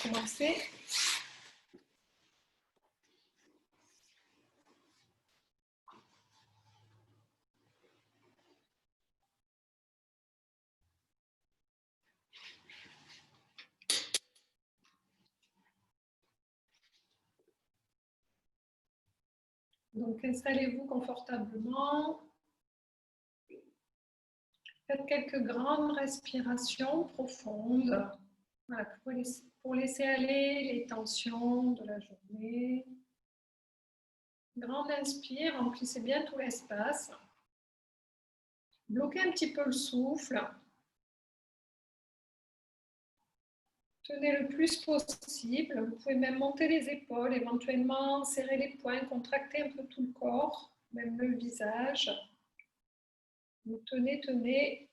commencer. Donc, installez-vous confortablement. Faites quelques grandes respirations profondes, voilà, pour laisser aller les tensions de la journée. Grande inspire, remplissez bien tout l'espace. Bloquez un petit peu le souffle. Tenez le plus possible. Vous pouvez même monter les épaules, éventuellement serrer les poings, contracter un peu tout le corps, même le visage. Vous tenez, tenez.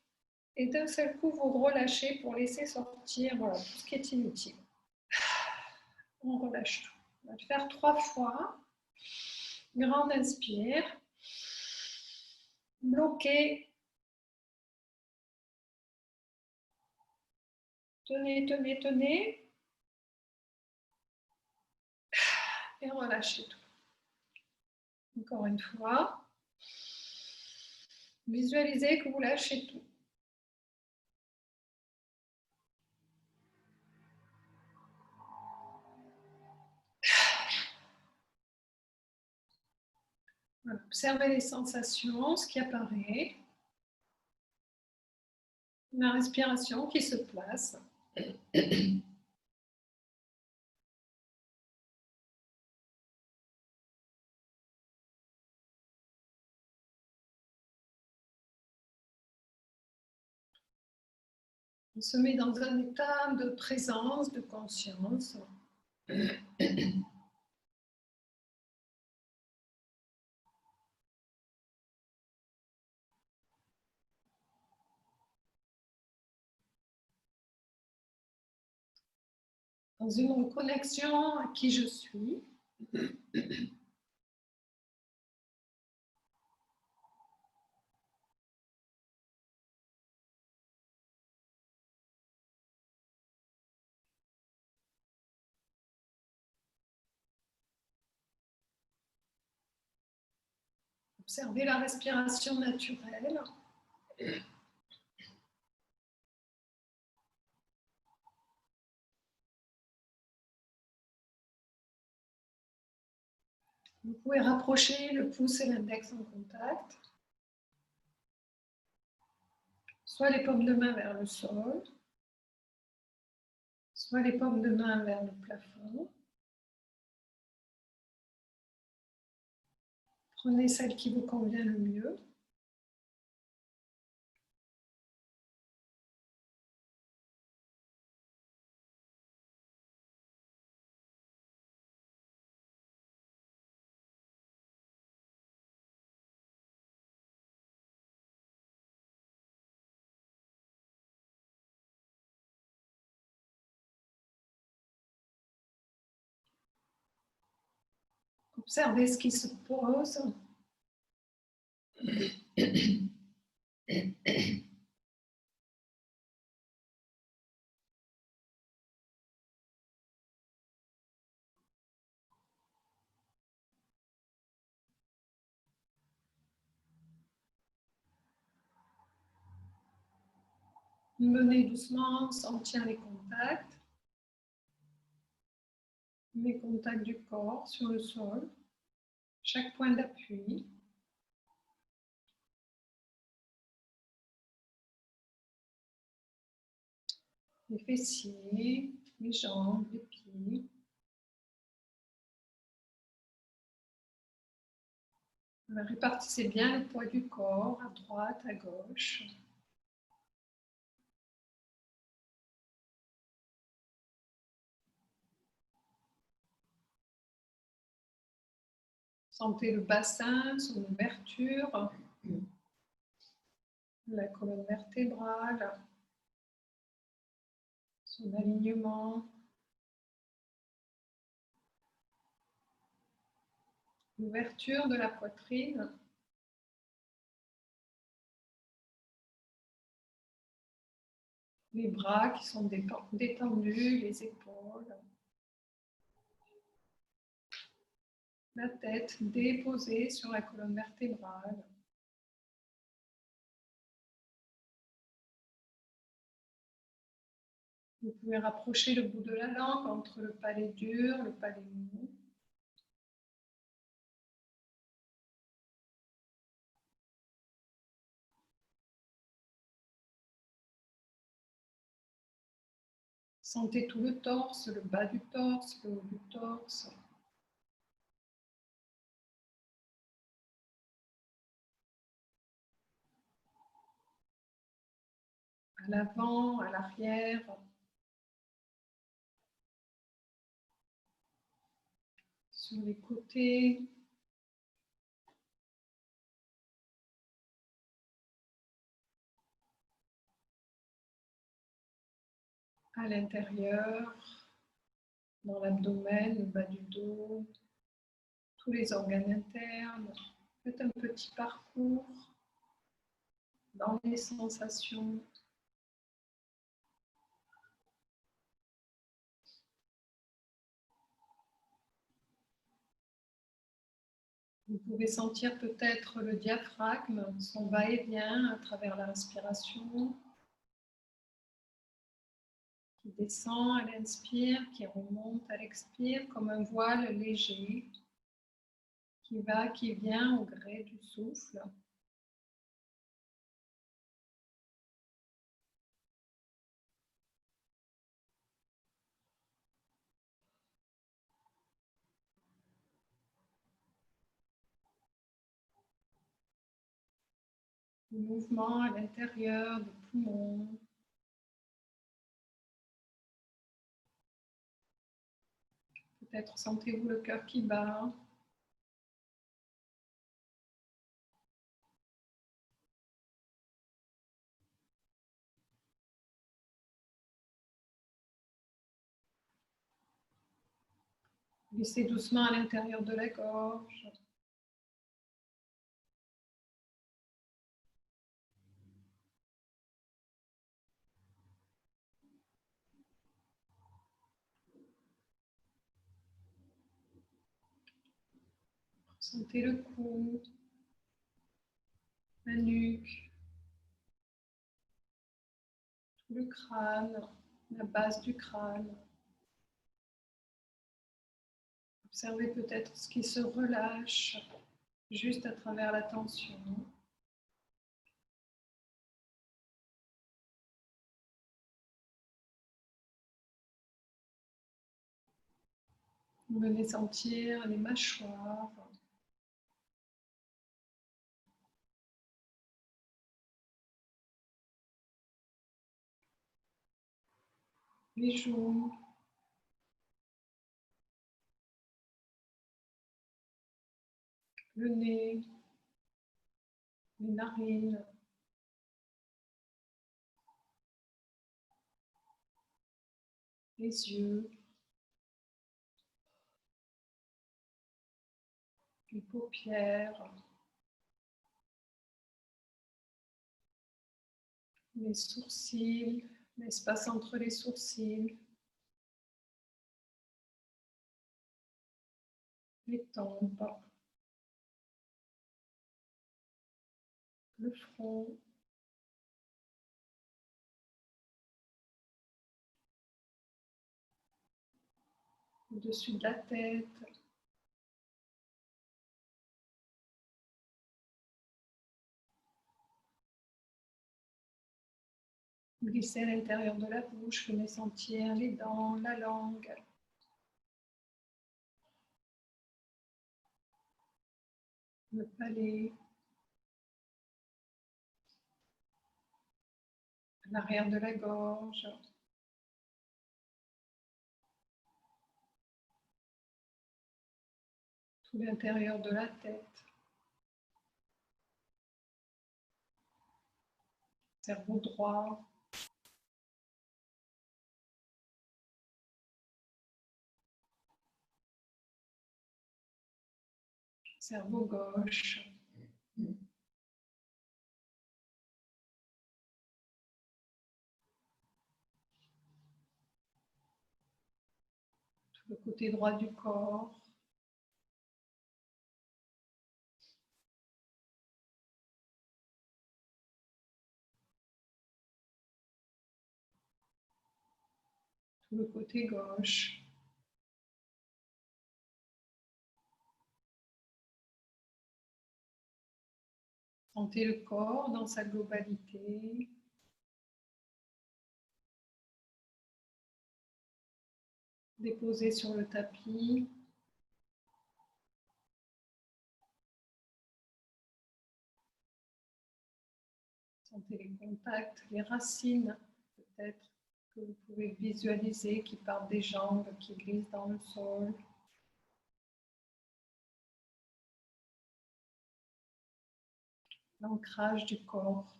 Et d'un seul coup, vous relâchez pour laisser sortir voilà, tout ce qui est inutile. On relâche tout. On va le faire 3 fois. Grande inspire. Bloquez. Tenez, tenez, tenez. Et relâchez tout. Encore une fois. Visualisez que vous lâchez tout. Voilà. Observez les sensations, ce qui apparaît. La respiration qui se place. On se met dans un état de présence, de conscience. Dans une reconnexion à qui je suis. Observez la respiration naturelle. Vous pouvez rapprocher le pouce et l'index en contact. Soit les paumes de main vers le sol, soit les paumes de main vers le plafond. Prenez celle qui vous convient le mieux. Observez ce qui se pose. Menez doucement, sentir les contacts. Les contacts du corps sur le sol. Chaque point d'appui. Les fessiers, les jambes, les pieds. Répartissez bien le poids du corps à droite, à gauche. Sentez le bassin, son ouverture, la colonne vertébrale, son alignement. L'ouverture de la poitrine. Les bras qui sont détendus, les épaules. La tête déposée sur la colonne vertébrale. Vous pouvez rapprocher le bout de la langue entre le palais dur, le palais mou. Sentez tout le torse, le bas du torse, le haut du torse. À l'avant, à l'arrière. Sur les côtés. À l'intérieur, dans l'abdomen, le bas du dos, tous les organes internes. Faites un petit parcours dans les sensations. Vous pouvez sentir peut-être le diaphragme, son va-et-vient à travers la respiration, qui descend à l'inspire, qui remonte à l'expire comme un voile léger, qui va, qui vient au gré du souffle. Le mouvement à l'intérieur des poumons. Peut-être sentez-vous le cœur qui bat. Glissez doucement à l'intérieur de la gorge. Sentez le cou, la nuque, tout le crâne, la base du crâne. Observez peut-être ce qui se relâche juste à travers la tension. Vous venez sentir les mâchoires, les joues, le nez, les narines, les yeux, les paupières, les sourcils, l'espace entre les sourcils, les tempes, le front, au-dessus de la tête. Glissez à l'intérieur de la bouche, venez sentir les dents, la langue, le palais, l'arrière de la gorge, tout l'intérieur de la tête, cerveau droit, cerveau gauche. le côté droit du corps. Tout le côté gauche. Sentez le corps dans sa globalité. Déposé sur le tapis. Sentez les contacts, les racines peut-être que vous pouvez visualiser qui partent des jambes, qui glissent dans le sol. L'ancrage du corps.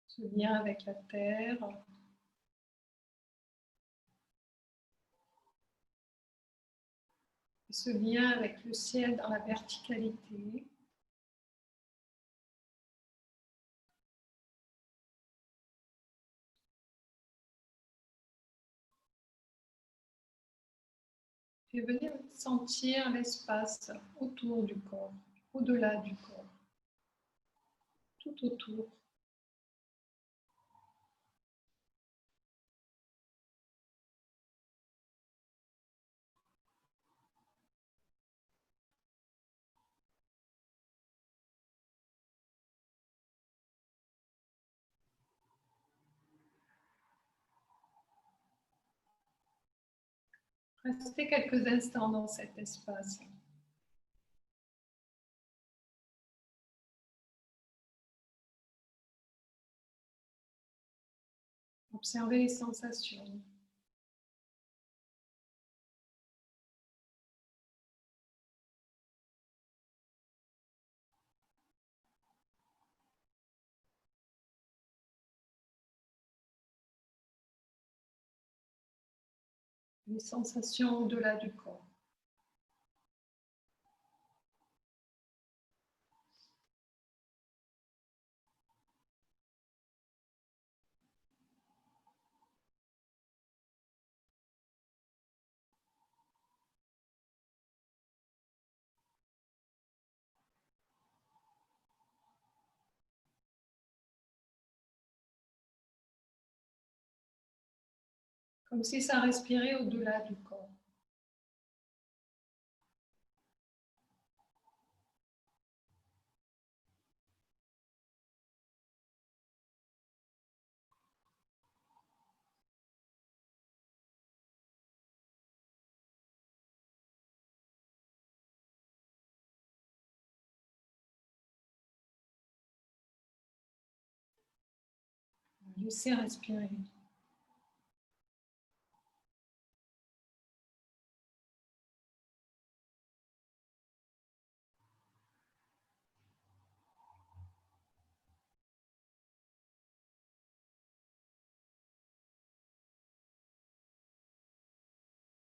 Ce lien avec la terre. Et ce lien avec le ciel dans la verticalité. Et venez sentir l'espace autour du corps, au-delà du corps, tout autour. Restez quelques instants dans cet espace. Observez les sensations. Les sensations au-delà du corps. Comme si ça respirait au-delà du corps. Laissez respirer.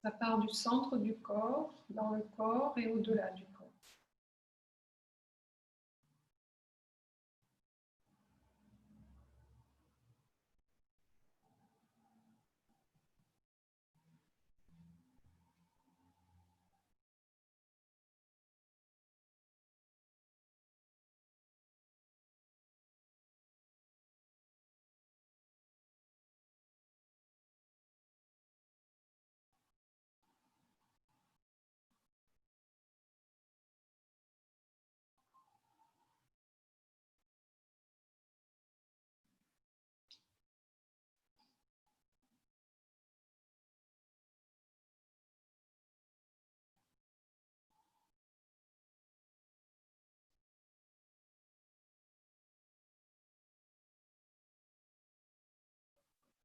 Ça part du centre du corps, dans le corps et au-delà du corps.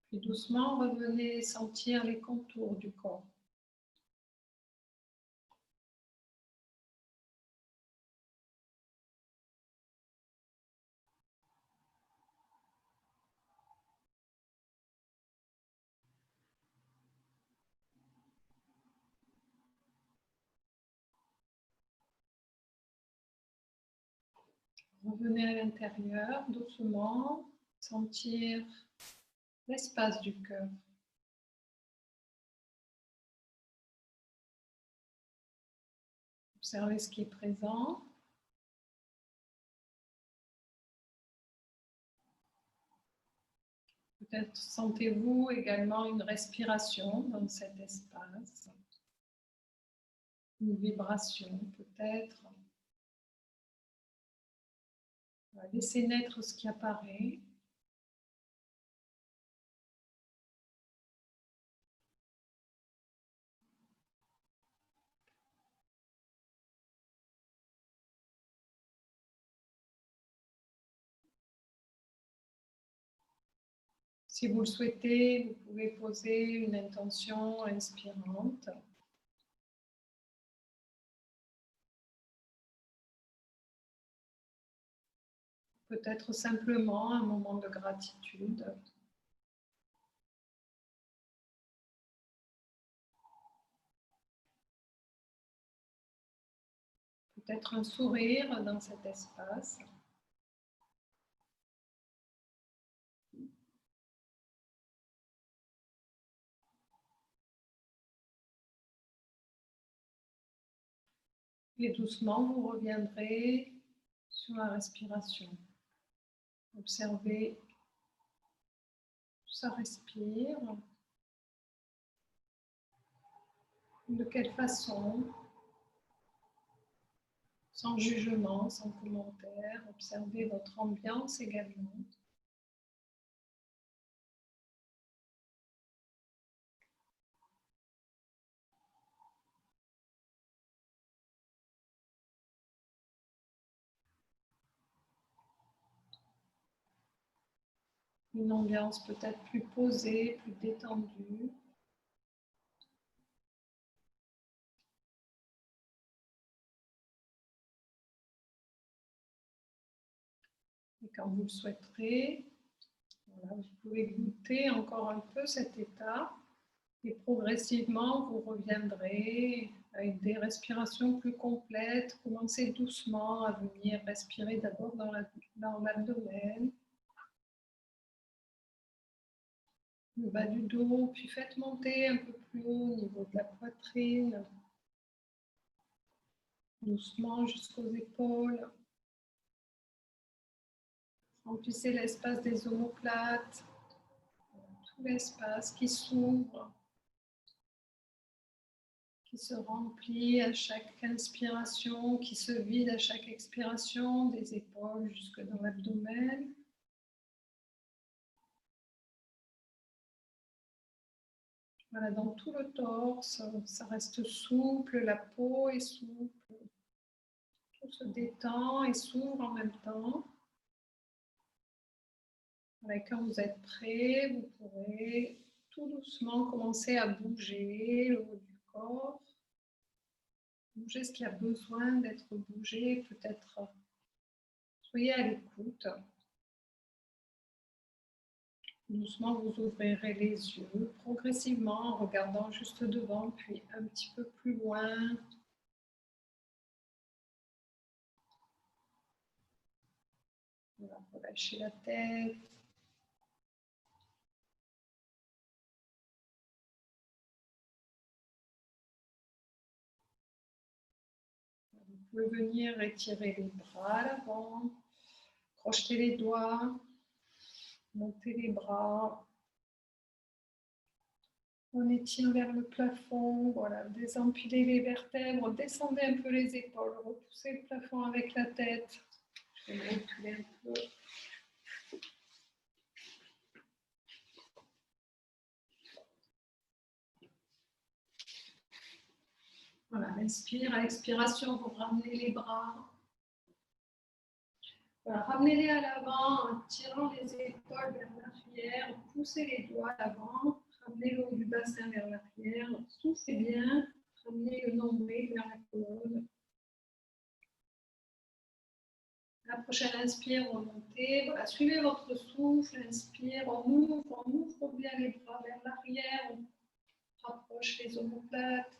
Puis doucement, revenez sentir les contours du corps. Revenez à l'intérieur, doucement, sentir l'espace du cœur. Observez ce qui est présent. Peut-être sentez-vous également une respiration dans cet espace, une vibration peut-être. Laissez naître ce qui apparaît. Si vous le souhaitez, vous pouvez poser une intention inspirante. Peut-être simplement un moment de gratitude. Peut-être un sourire dans cet espace. Et doucement, vous reviendrez sur la respiration. Observez où ça respire, de quelle façon, sans jugement, sans commentaire. Observez votre ambiance également. Une ambiance peut-être plus posée, plus détendue. Et quand vous le souhaiterez, voilà, vous pouvez goûter encore un peu cet état et progressivement vous reviendrez avec des respirations plus complètes. Commencez doucement à venir respirer d'abord dans l'abdomen, le bas du dos, puis faites monter un peu plus haut au niveau de la poitrine, doucement jusqu'aux épaules. Remplissez l'espace des omoplates, tout l'espace qui s'ouvre, qui se remplit à chaque inspiration, qui se vide à chaque expiration, des épaules jusque dans l'abdomen. Voilà, dans tout le torse, ça reste souple, la peau est souple, tout se détend et s'ouvre en même temps. Voilà, quand vous êtes prêt, vous pourrez tout doucement commencer à bouger le haut du corps. Bouger ce qui a besoin d'être bougé, peut-être soyez à l'écoute. Doucement, vous ouvrirez les yeux progressivement en regardant juste devant, puis un petit peu plus loin. Voilà, relâchez la tête. Vous pouvez venir étirer les bras à l'avant, crocheter les doigts, monter les bras. On étire vers le plafond, voilà, désempilez les vertèbres, descendez un peu les épaules, repoussez le plafond avec la tête. Je vais reculer un peu. Voilà, inspire, à l'expiration, vous ramenez les bras. Voilà, ramenez-les à l'avant en tirant les épaules vers l'arrière, poussez les doigts à l'avant, ramenez le haut du bassin vers l'arrière, soufflez bien, ramenez le nombril vers la colonne. La prochaine inspire, remontez, voilà, suivez votre souffle, inspire, on ouvre bien les bras vers l'arrière, on rapproche les omoplates.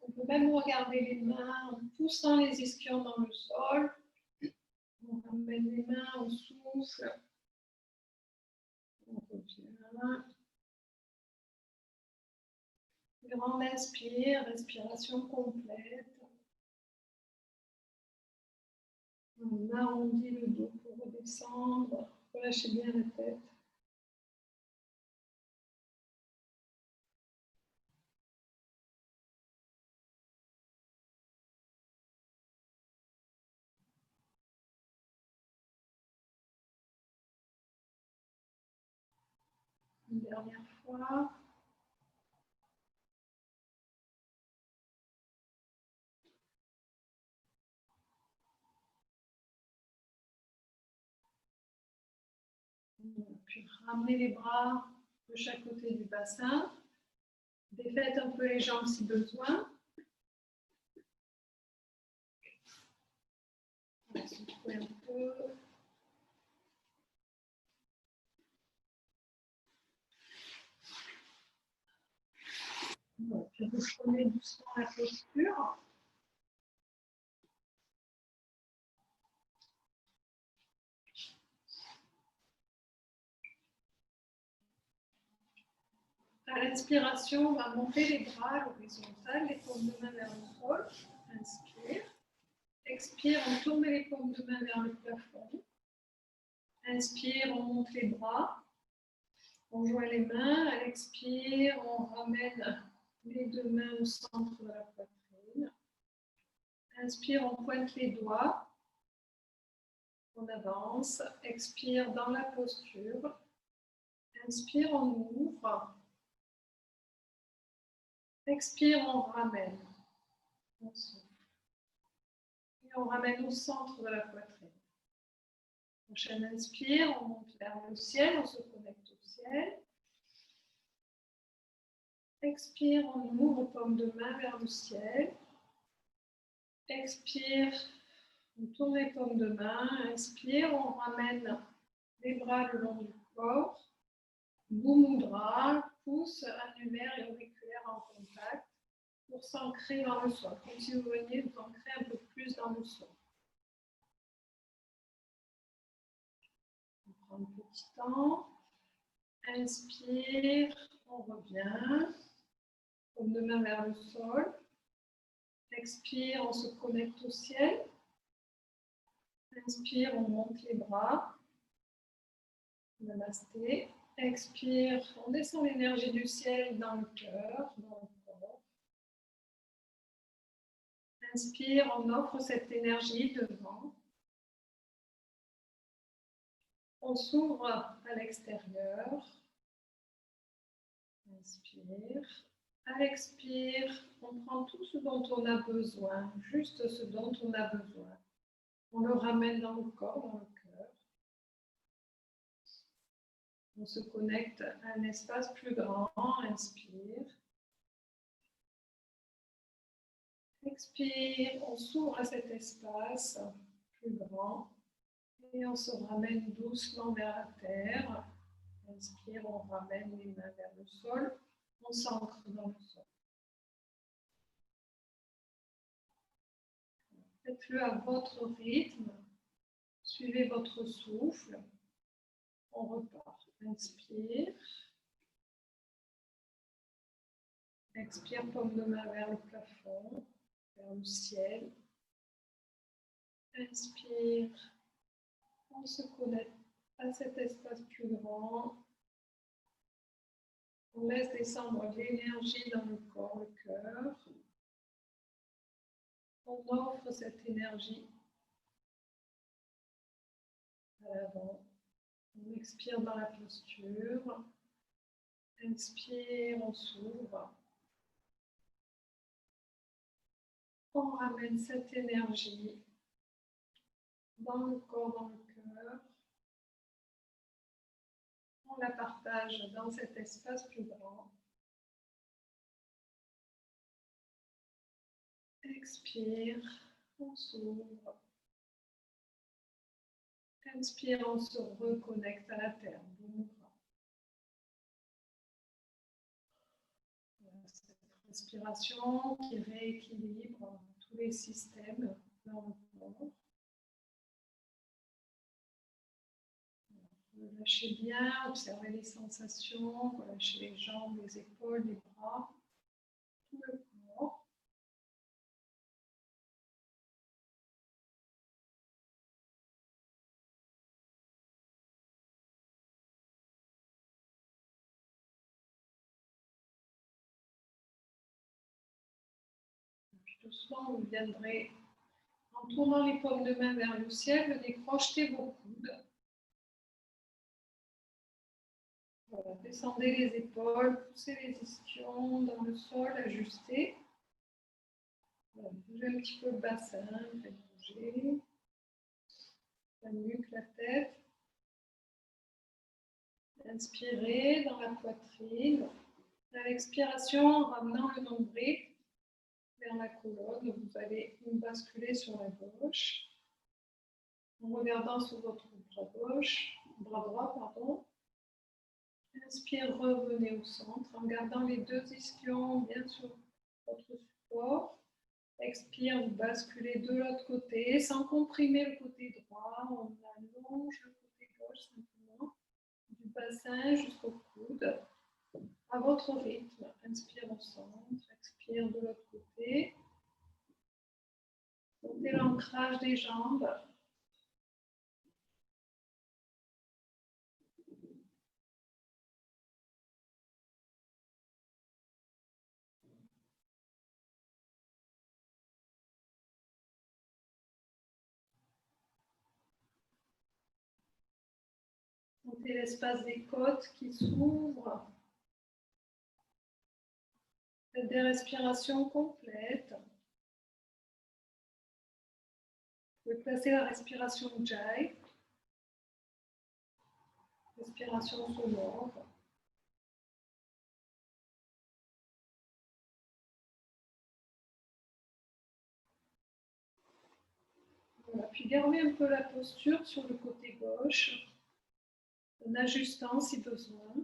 On peut même regarder les mains en poussant les ischions dans le sol. On ramène les mains, on souffle. On revient. Grande inspire, respiration complète. On arrondit le dos pour redescendre. Relâchez bien la tête. Une dernière fois. Puis ramenez les bras de chaque côté du bassin. Défaites un peu les jambes si besoin. On va secouer un peu. Puis reprenez doucement la posture. À l'inspiration, on va monter les bras à l'horizontale, les paumes de main vers le sol. Inspire. Expire, on tourne les paumes de main vers le plafond. Inspire, on monte les bras. On joint les mains. À l'expire, on ramène les deux mains au centre de la poitrine. Inspire, on pointe les doigts. On avance. Expire dans la posture. Inspire, on ouvre. Expire, on ramène. On souffle. Et on ramène au centre de la poitrine. Prochaine inspire, on monte vers le ciel, on se connecte au ciel. Expire, on ouvre paume de main vers le ciel. Expire, on tourne les paumes de main. Inspire, on ramène les bras le long du corps. Mudra, pouce annulaire et auriculaire en contact pour s'ancrer dans le sol, comme si vous veniez vous ancrer un peu plus dans le sol. On prend un petit temps. Inspire, on revient. Paume de main vers le sol. Expire, on se connecte au ciel. Inspire, on monte les bras. Namasté. Expire, on descend l'énergie du ciel dans le cœur, dans le corps. Inspire, on offre cette énergie devant. On s'ouvre à l'extérieur. Inspire. À l'expire, on prend tout ce dont on a besoin, juste ce dont on a besoin. On le ramène dans le corps, dans le cœur. On se connecte à un espace plus grand. Inspire. Expire, on s'ouvre à cet espace plus grand. Et on se ramène doucement vers la terre. Inspire, on ramène les mains vers le sol. On s'ancre dans le sol. Faites-le à votre rythme. Suivez votre souffle. On repart. Inspire. Expire, paume de main vers le plafond, vers le ciel. Inspire. On se connecte à cet espace plus grand. On laisse descendre l'énergie dans le corps, le cœur. On offre cette énergie à l'avant. On expire dans la posture. Inspire, on s'ouvre. On ramène cette énergie dans le corps, dans le cœur. On la partage dans cet espace plus grand. Expire, on s'ouvre. Inspire, on se reconnecte à la terre. Cette respiration qui rééquilibre tous les systèmes dans le corps. Relâchez bien, observez les sensations, relâchez les jambes, les épaules, les bras, tout le corps. Doucement, vous viendrez, en tournant les paumes de main vers le ciel, venez crocheter vos coudes. Voilà, descendez les épaules, poussez les ischions dans le sol, ajustez. Voilà, bougez un petit peu le bassin, faites bouger la nuque, la tête. Inspirez dans la poitrine. À l'expiration, en ramenant le nombril vers la colonne, vous allez vous basculer sur la gauche. En regardant sur votre bras droit, pardon. Inspire, revenez au centre en gardant les deux ischions bien sur votre support. Expire, vous basculez de l'autre côté sans comprimer le côté droit. On allonge le côté gauche simplement, du bassin jusqu'au coude. À votre rythme, inspire au centre, expire de l'autre côté. Sentez l'ancrage des jambes. Sentez l'espace des côtes qui s'ouvre. Faites des respirations complètes. Vous pouvez placer la respiration Ujjayi, respiration sonore. Voilà. Puis gardez un peu la posture sur le côté gauche, en ajustant si besoin.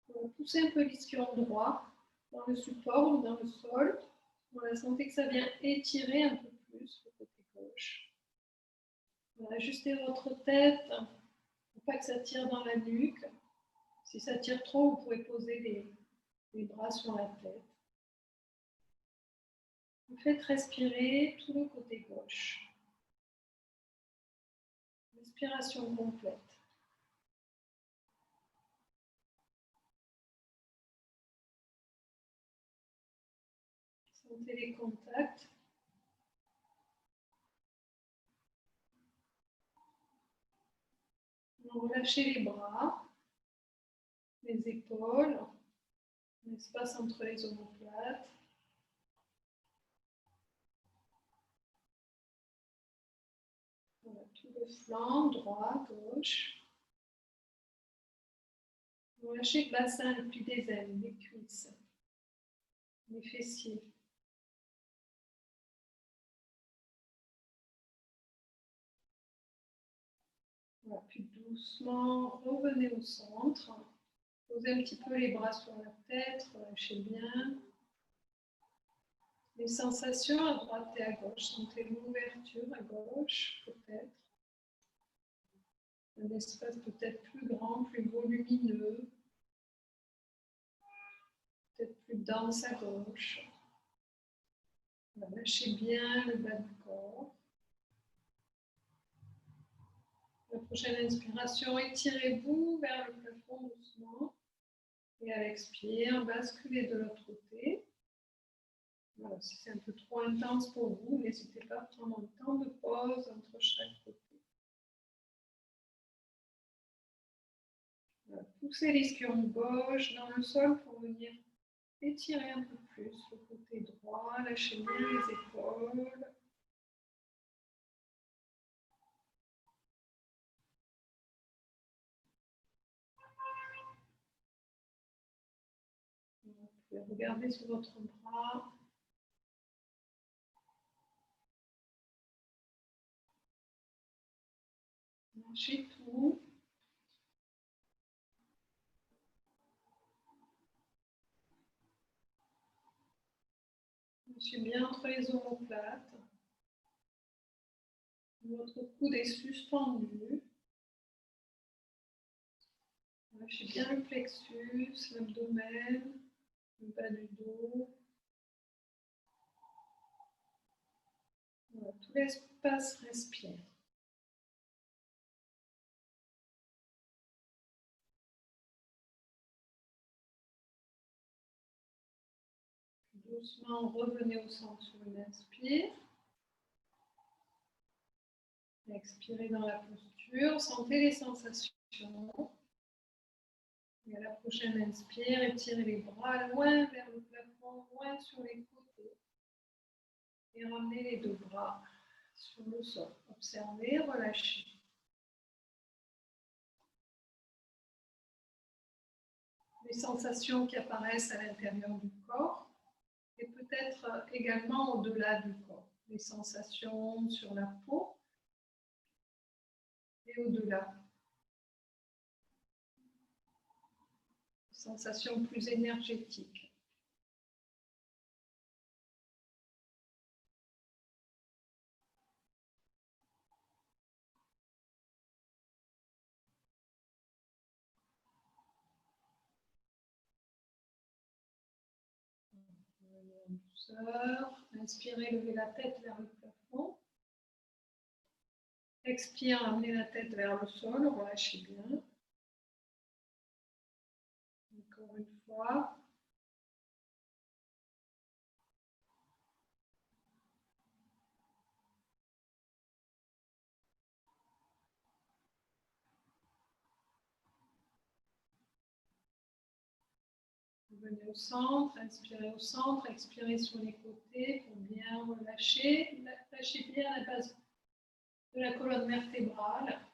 Voilà. Poussez un peu l'ischion droit dans le support ou dans le sol. Voilà. Sentez que ça vient étirer un peu plus le côté gauche. Voilà. Ajustez votre tête pour pas que ça tire dans la nuque. Si ça tire trop, vous pouvez poser les bras sur la tête. Vous faites respirer tout le côté gauche. Respiration complète. Sentez les contacts. Relâchez les bras, les épaules, l'espace entre les omoplates. Voilà, tout le flanc, droit, gauche. Relâchez le bassin, le pli des ailes, les cuisses, les fessiers. Voilà, puis doucement, revenez au centre. Posez un petit peu les bras sur la tête, relâchez bien. Les sensations à droite et à gauche, sentez l'ouverture à gauche, peut-être. Un espace peut-être plus grand, plus volumineux. Peut-être plus dense à gauche. Lâchez bien le bas du corps. La prochaine inspiration, étirez-vous vers le plafond doucement. Et à l'expire, basculez de l'autre côté. Voilà, si c'est un peu trop intense pour vous, n'hésitez pas à prendre un temps de pause entre chaque côté. Voilà, poussez l'ischion gauche dans le sol pour venir étirer un peu plus le côté droit. Lâchez bien les épaules. Vous pouvez regarder sur votre bras. Lâchez tout. Lâchez bien entre les omoplates. Votre coude est suspendu. Lâchez bien le plexus, l'abdomen, le bas du dos. Voilà, tout l'espace respire. Doucement, revenez au centre sur une inspire. Expirez dans la posture. Sentez les sensations. Et à la prochaine inspire, étirez les bras loin vers le plafond, loin sur les côtés. Et ramenez les deux bras sur le sol. Observez, relâchez. Les sensations qui apparaissent à l'intérieur du corps et peut-être également au-delà du corps. Les sensations sur la peau et au-delà. Sensations plus énergétiques. En douceur. Inspirez, levez la tête vers le plafond. Expire, ramenez la tête vers le sol, relâchez bien. Encore une fois. Revenez au centre, inspirez au centre, expirez sur les côtés pour bien relâcher. Lâchez bien la base de la colonne vertébrale.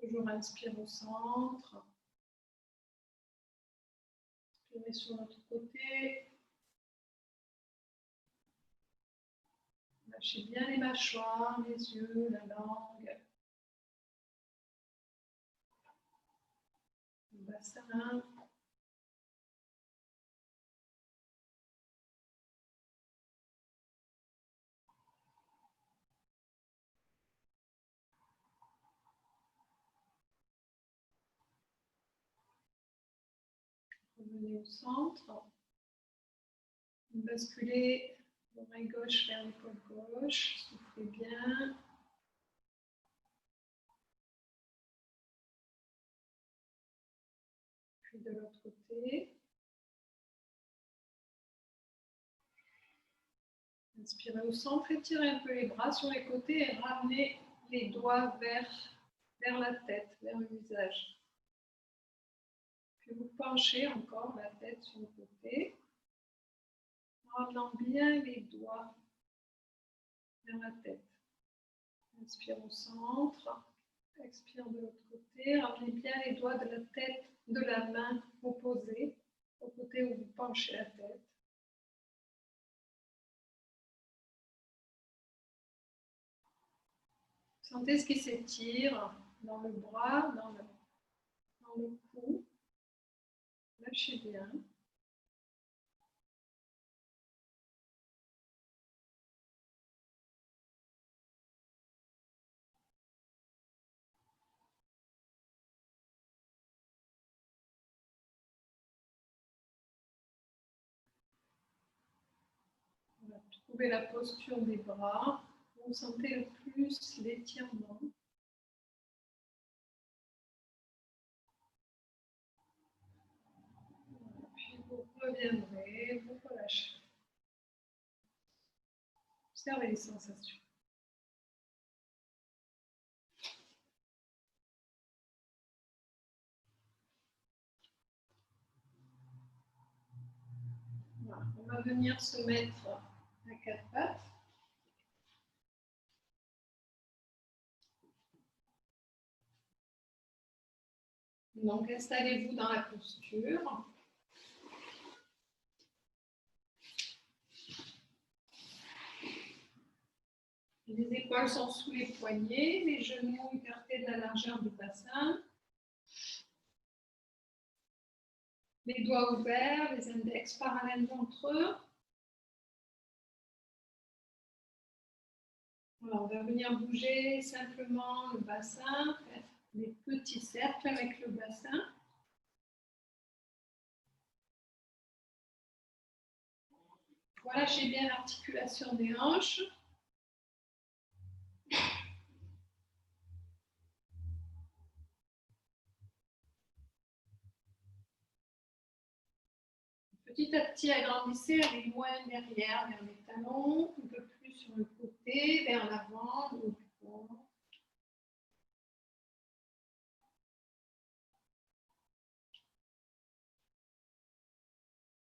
Toujours inspire au centre. Expirez sur l'autre côté. Lâchez bien les mâchoires, les yeux, la langue. Le bassin. Revenez au centre. Basculez l'oreille gauche vers l'épaule gauche. Soufflez bien. Puis de l'autre côté. Inspirez au centre, étirez un peu les bras sur les côtés et ramenez les doigts vers la tête, vers le visage. Puis vous penchez encore la tête sur le côté, en ramenant bien les doigts vers la tête. Inspire au centre, expire de l'autre côté, ramenez bien les doigts de la tête, de la main opposée, au côté où vous penchez la tête. Sentez ce qui s'étire dans le bras, dans le cou. Lâchez bien. On va trouver la posture des bras. Vous sentez le plus l'étirement. Puis vous reviendrez, vous relâchez. Observez les sensations. Voilà. On va venir se mettre à quatre pattes. Donc installez-vous dans la posture. Les épaules sont sous les poignets, les genoux écartés de la largeur du bassin. Les doigts ouverts, les index parallèles entre eux. Voilà, on va venir bouger simplement le bassin, faire des petits cercles avec le bassin. Relâchez bien l'articulation des hanches. Petit à petit, agrandissez les moins derrière, vers les talons, un peu plus sur le côté, vers l'avant, le haut du corps.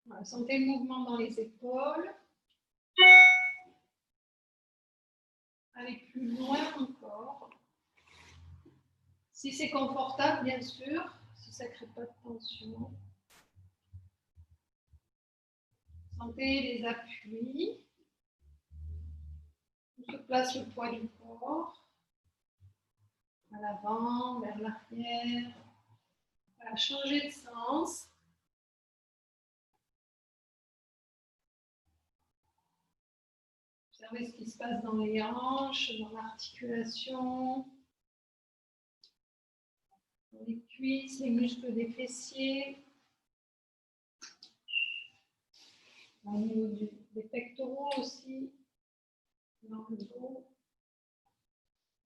Voilà, sentez le mouvement dans les épaules. Allez plus loin encore. Si c'est confortable, bien sûr, si ça ne crée pas de tension. Sentez les appuis. On se place le poids du corps. À l'avant, vers l'arrière. Voilà, changer de sens. Observez ce qui se passe dans les hanches, dans l'articulation, dans les cuisses, les muscles des fessiers, au niveau des pectoraux aussi, dans le dos.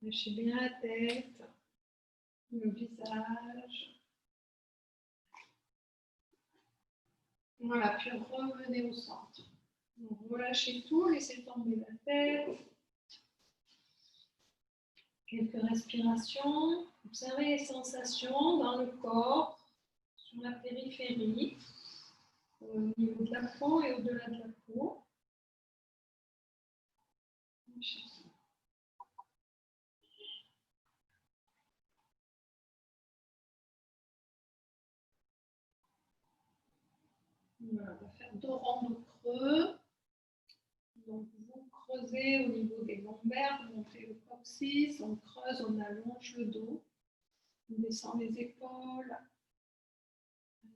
Lâchez bien la tête, le visage. Voilà, puis revenez au centre. Donc, relâchez tout, laissez tomber la tête. Quelques respirations. Observez les sensations dans le corps, sur la périphérie, au niveau de la peau et au-delà de la peau. Voilà, on va faire dos rond, dos creux. Donc, vous creusez au niveau des lombaires, vous montez le coccyx, on creuse, on allonge le dos, on descend les épaules.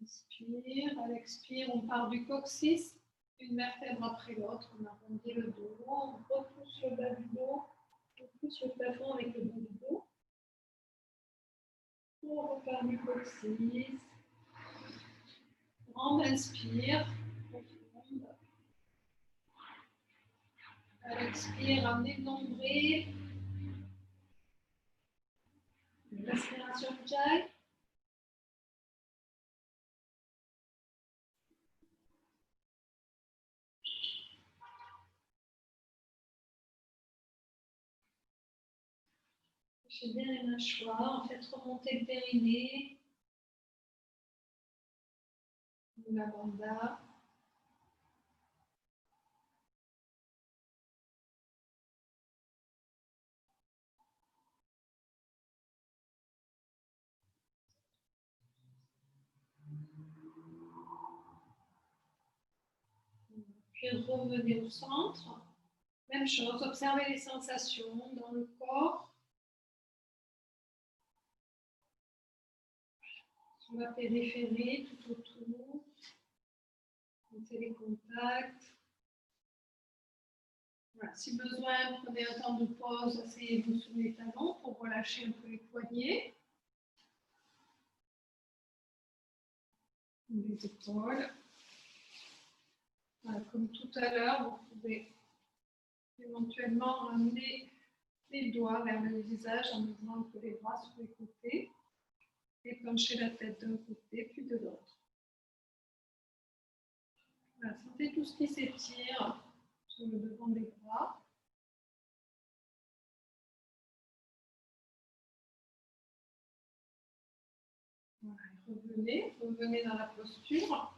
Inspire, à l'expire, on part du coccyx, une vertèbre après l'autre, on arrondit le dos, on repousse le bas du dos, on repousse le plafond avec le bas du dos. On repart du coccyx. On inspire, profonde. À l'expire, amenez le nombril. Une respiration Ujjayi. Lâchez bien les mâchoires, faites remonter le périnée. La banda. Puis revenez au centre. Même chose, observez les sensations dans le corps. Sur la périphérie, tout autour. Sentez les contacts. Voilà. Si besoin, prenez un temps de pause, asseyez-vous sur les talons pour relâcher un peu les poignets. Les épaules. Voilà, comme tout à l'heure, vous pouvez éventuellement ramener les doigts vers le visage en ouvrant un peu les bras sur les côtés et pencher la tête d'un côté puis de l'autre. Voilà, sentez tout ce qui s'étire sur le devant des bras. Voilà, revenez dans la posture.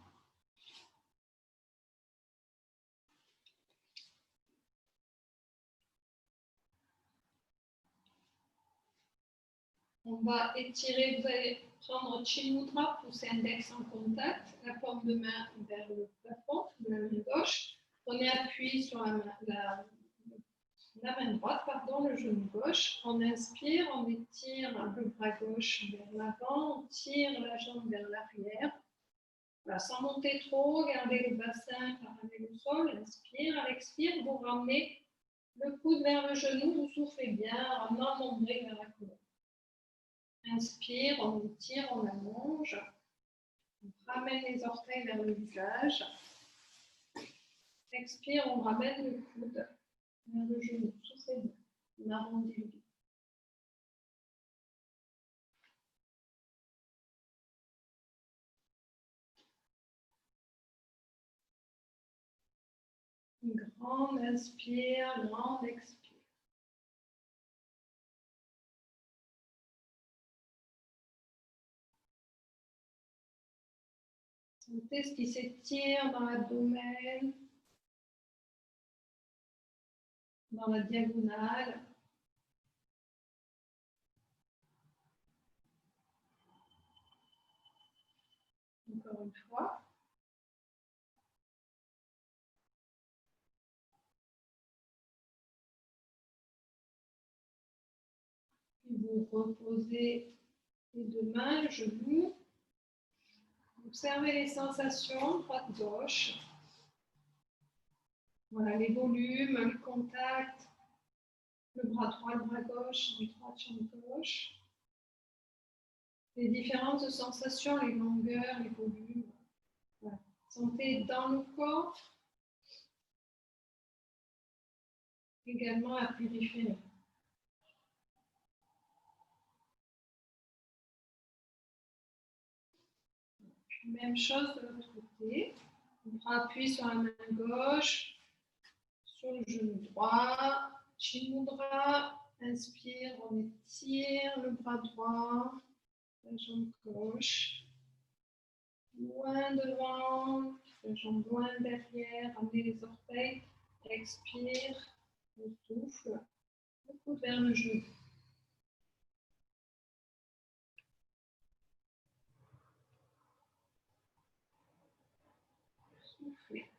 On va étirer, vous allez prendre Chin Mudra, pouce index en contact, la paume de main vers le plafond, de la main gauche. Prenez appui sur la main droite, le genou gauche. On inspire, on étire le bras gauche vers l'avant, on tire la jambe vers l'arrière. Voilà, sans monter trop, gardez le bassin parallèle au sol. Inspire, à l'expire, vous ramenez le coude vers le genou, vous soufflez bien, ramenant le nombril vers la colonne. Inspire, on étire, on allonge. On ramène les orteils vers le visage. Expire, on ramène le coude vers le genou. Soufflez bien. On arrondit le dos. Une grande inspire, grande expire. Sentez ce qui s'étire dans l'abdomen, dans la diagonale. Encore une fois. Puis vous reposez les deux mains, le genou. Observez les sensations, droite-gauche. Voilà, les volumes, le contact, le bras droit, le bras gauche, jambe droite, jambe gauche. Les différentes sensations, les longueurs, les volumes. Voilà. Sentez dans le corps, également la périphérie. Même chose de l'autre côté. On prend appui sur la main gauche, sur le genou droit, Chin Mudra. Inspire, on étire le bras droit, la jambe gauche. Loin devant, la jambe loin derrière, amenez les orteils. Expire, on souffle, le coude vers le genou. Soufflez.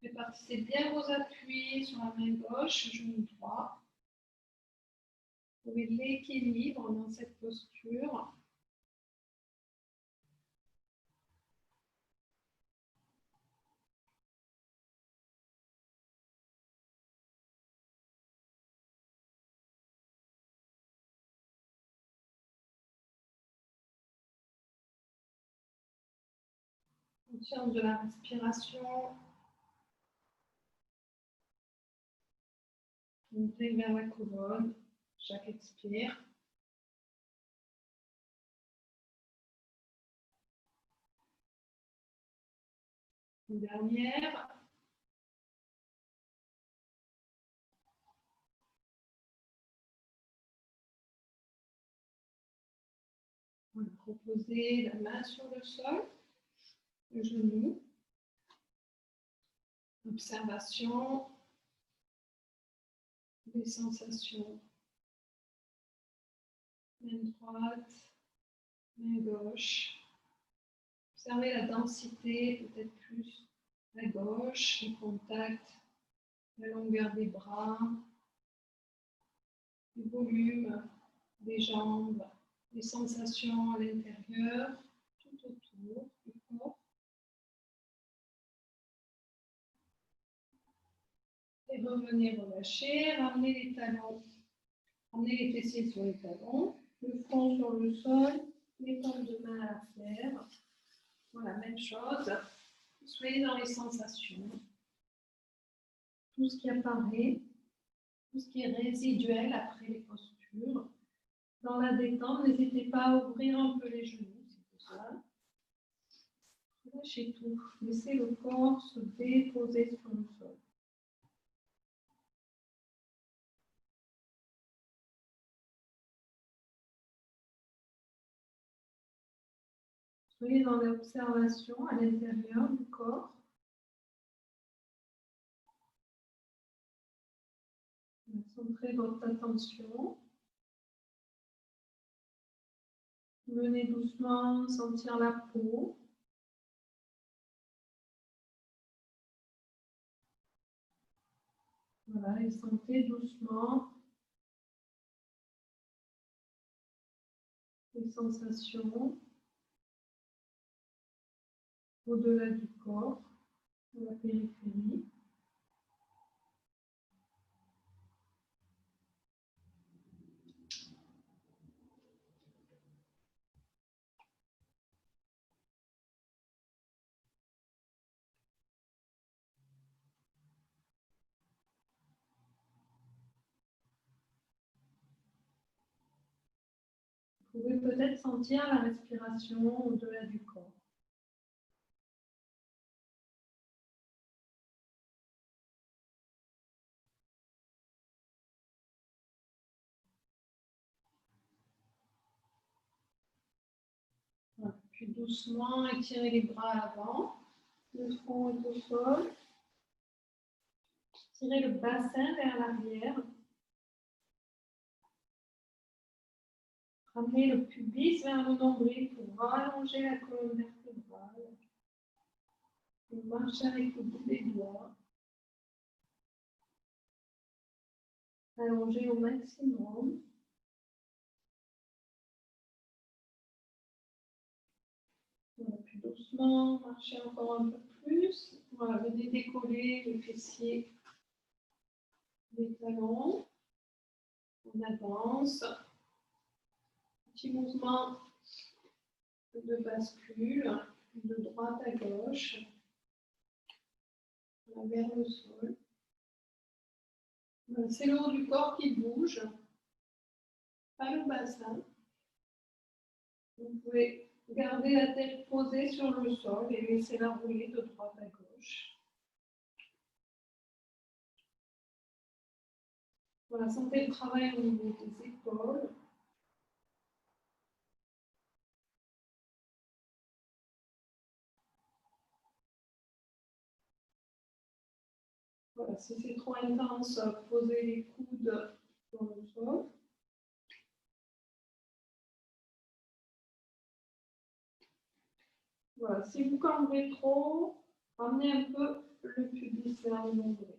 Répartissez bien vos appuis sur la main gauche, genou droit. Trouvez l'équilibre dans cette posture. Conscience de la respiration. Montez vers la colonne, chaque expire. Une dernière. On va proposer la main sur le sol, le genou. Observation des sensations. Main droite, main gauche. Observez la densité, peut-être plus à gauche, le contact, la longueur des bras, le volume des jambes, les sensations à l'intérieur, tout autour du corps. Et revenez relâcher, ramenez les talons, ramenez les fessiers sur les talons, le front sur le sol, les paumes de main à la terre. Voilà, même chose. Soyez dans les sensations. Tout ce qui apparaît, tout ce qui est résiduel après les postures. Dans la détente, n'hésitez pas à ouvrir un peu les genoux, c'est tout ça. Lâchez tout. Laissez le corps se déposer sur le sol. Soyez dans l'observation à l'intérieur du corps. Centrez votre attention. Venez doucement sentir la peau. Voilà, et sentez doucement les sensations au-delà du corps, de la périphérie. Vous pouvez peut-être sentir la respiration au-delà du corps. Voilà. Puis doucement, étirez les bras à l'avant. Le front est au sol. Tirez le bassin vers l'arrière. Ramenez le pubis vers le nombril pour rallonger la colonne vertébrale. Et marchez avec le bout des doigts. Allongez au maximum. Voilà, puis doucement, marchez encore un peu plus. Voilà, venez décoller les fessiers des talons. On avance. Petit mouvement de bascule, de droite à gauche, vers le sol. C'est le haut du corps qui bouge, pas le bassin. Vous pouvez garder la tête posée sur le sol et laisser-la rouler de droite à gauche. Voilà, sentez le travail au niveau des épaules. Voilà, si c'est trop intense, posez les coudes sur le sol. Voilà, si vous cambrez trop, ramenez un peu le pubis vers le nombril.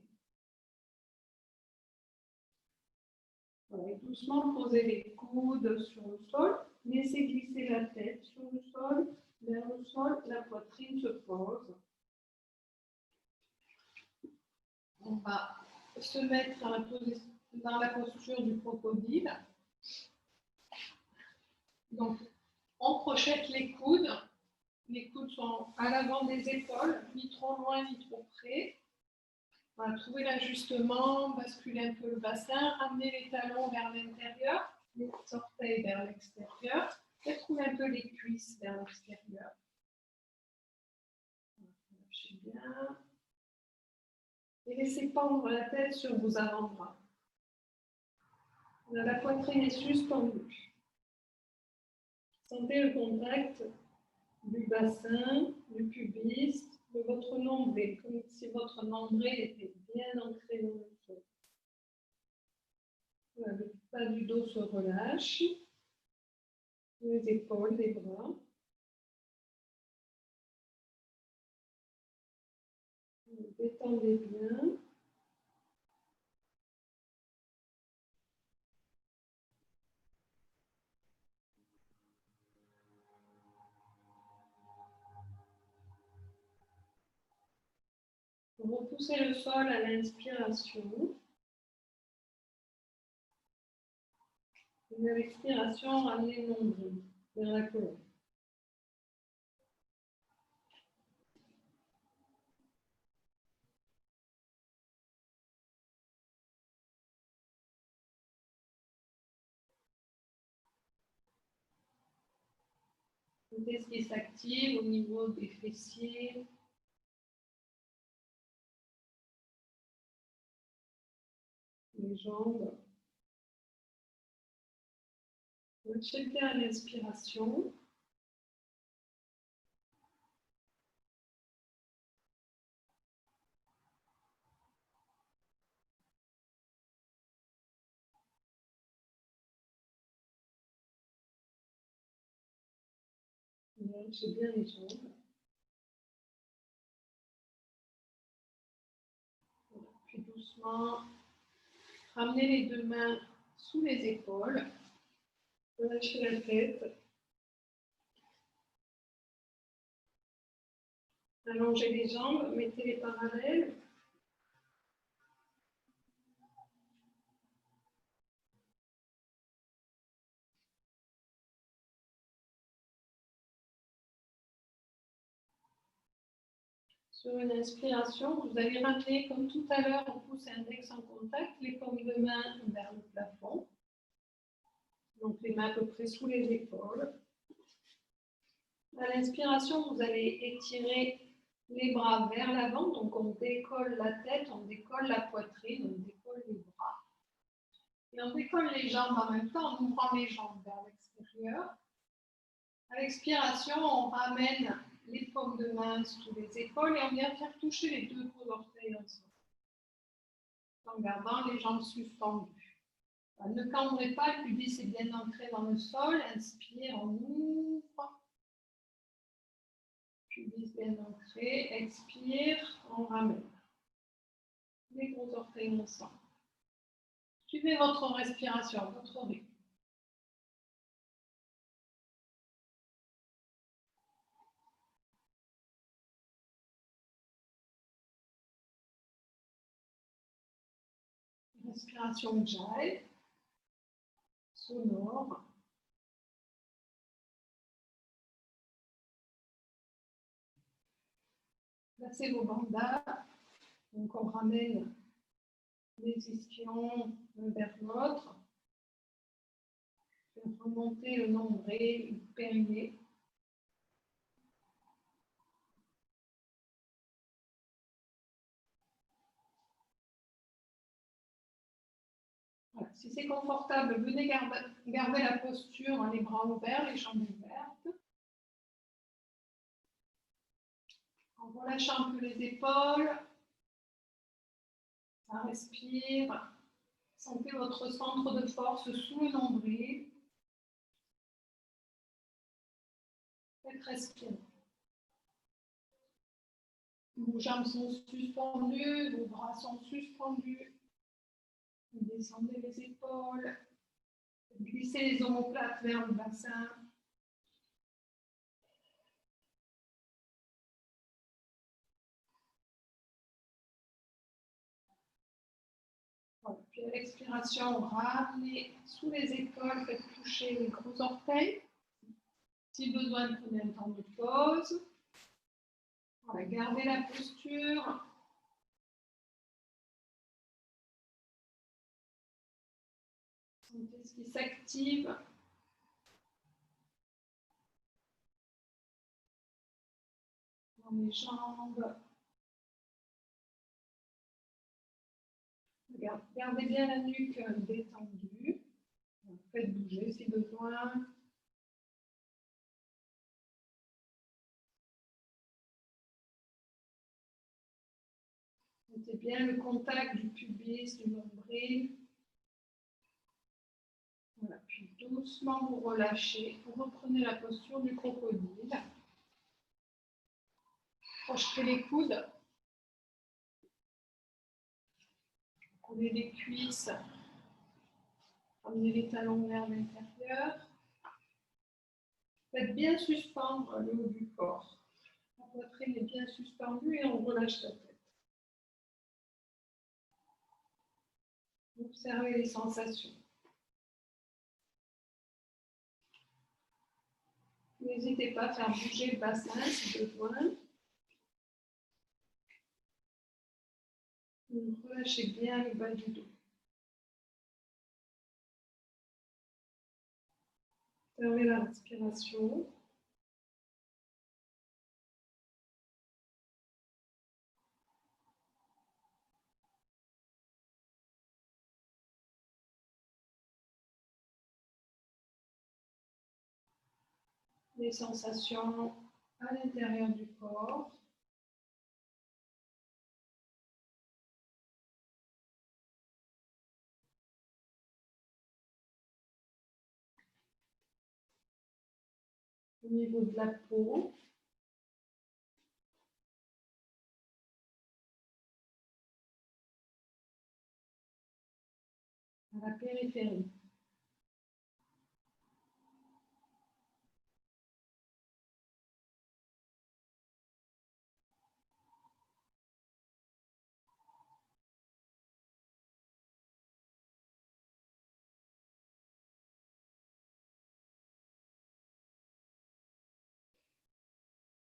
Voilà, doucement, posez les coudes sur le sol. Laissez glisser la tête sur le sol, vers le sol. La poitrine se pose. On va se mettre dans la posture du crocodile. Donc, on crochette les coudes. Les coudes sont à l'avant des épaules, ni trop loin, ni trop près. On va trouver l'ajustement, basculer un peu le bassin, ramener les talons vers l'intérieur, les orteils vers l'extérieur, et trouver un peu les cuisses vers l'extérieur. Lâchez bien. Et laissez pendre la tête sur vos avant-bras. La poitrine est suspendue. Sentez le contact du bassin, du pubis, de votre nombril, comme si votre nombril était bien ancré dans le sol. Voilà, le bas du dos se relâche, les épaules, les bras. Détendez bien. Repoussez le sol à l'inspiration. Et à l'expiration, ramenez le nombril vers la colonne. Sentez ce qui s'active au niveau des fessiers. Les jambes. Lâchez bien à l'inspiration. Lâchez bien les jambes. Voilà. Puis doucement, ramenez les deux mains sous les épaules. Relâchez la tête. Allongez les jambes, mettez-les parallèles. Sur une inspiration, vous allez ramener, comme tout à l'heure, on pouce index en contact, les paumes de main vers le plafond. Donc les mains à peu près sous les épaules. À l'inspiration, vous allez étirer les bras vers l'avant. Donc on décolle la tête, on décolle la poitrine, on décolle les bras. Et on décolle les jambes en même temps en ouvrant les jambes vers l'extérieur. À l'expiration, on ramène les paumes de main sous les épaules et on vient faire toucher les deux gros orteils ensemble. En gardant les jambes suspendues. Ne cambrez pas, le pubis est bien ancré dans le sol. Inspire, on ouvre. Pubis bien ancré. Expire, on ramène. Les gros orteils ensemble. Suivez votre respiration, votre rythme. Respiration Jai, sonore. Placez vos bandas. Donc on ramène les ischions l'un vers l'autre. Remonter le nombril, le périnée. Voilà. Si c'est confortable, venez garder la posture, les bras ouverts, les jambes ouvertes. En relâchant un peu les épaules, ça respire. Sentez votre centre de force sous le nombril. Faites respirer. Vos jambes sont suspendues, vos bras sont suspendus. Descendez les épaules. Glissez les omoplates vers le bassin. Voilà. Puis à l'expiration, ramenez sous les épaules, faites toucher les gros orteils. Si besoin, prenez un temps de pause. Voilà, gardez la posture. Sentez ce qui s'active. Dans les jambes. Gardez bien la nuque détendue. Faites bouger si besoin. Sentez bien le contact du pubis, du nombril. Voilà. Puis doucement vous relâchez. Vous reprenez la posture du crocodile. Crochetez les coudes. Coulez les cuisses. Ramenez les talons vers l'intérieur. Faites bien suspendre le haut du corps. La poitrine est bien suspendue et on relâche la tête. Observez les sensations. N'hésitez pas à faire bouger le bassin si besoin. Relâchez bien le bas du dos. Fermez la respiration. Les sensations à l'intérieur du corps. Au niveau de la peau. À la périphérie.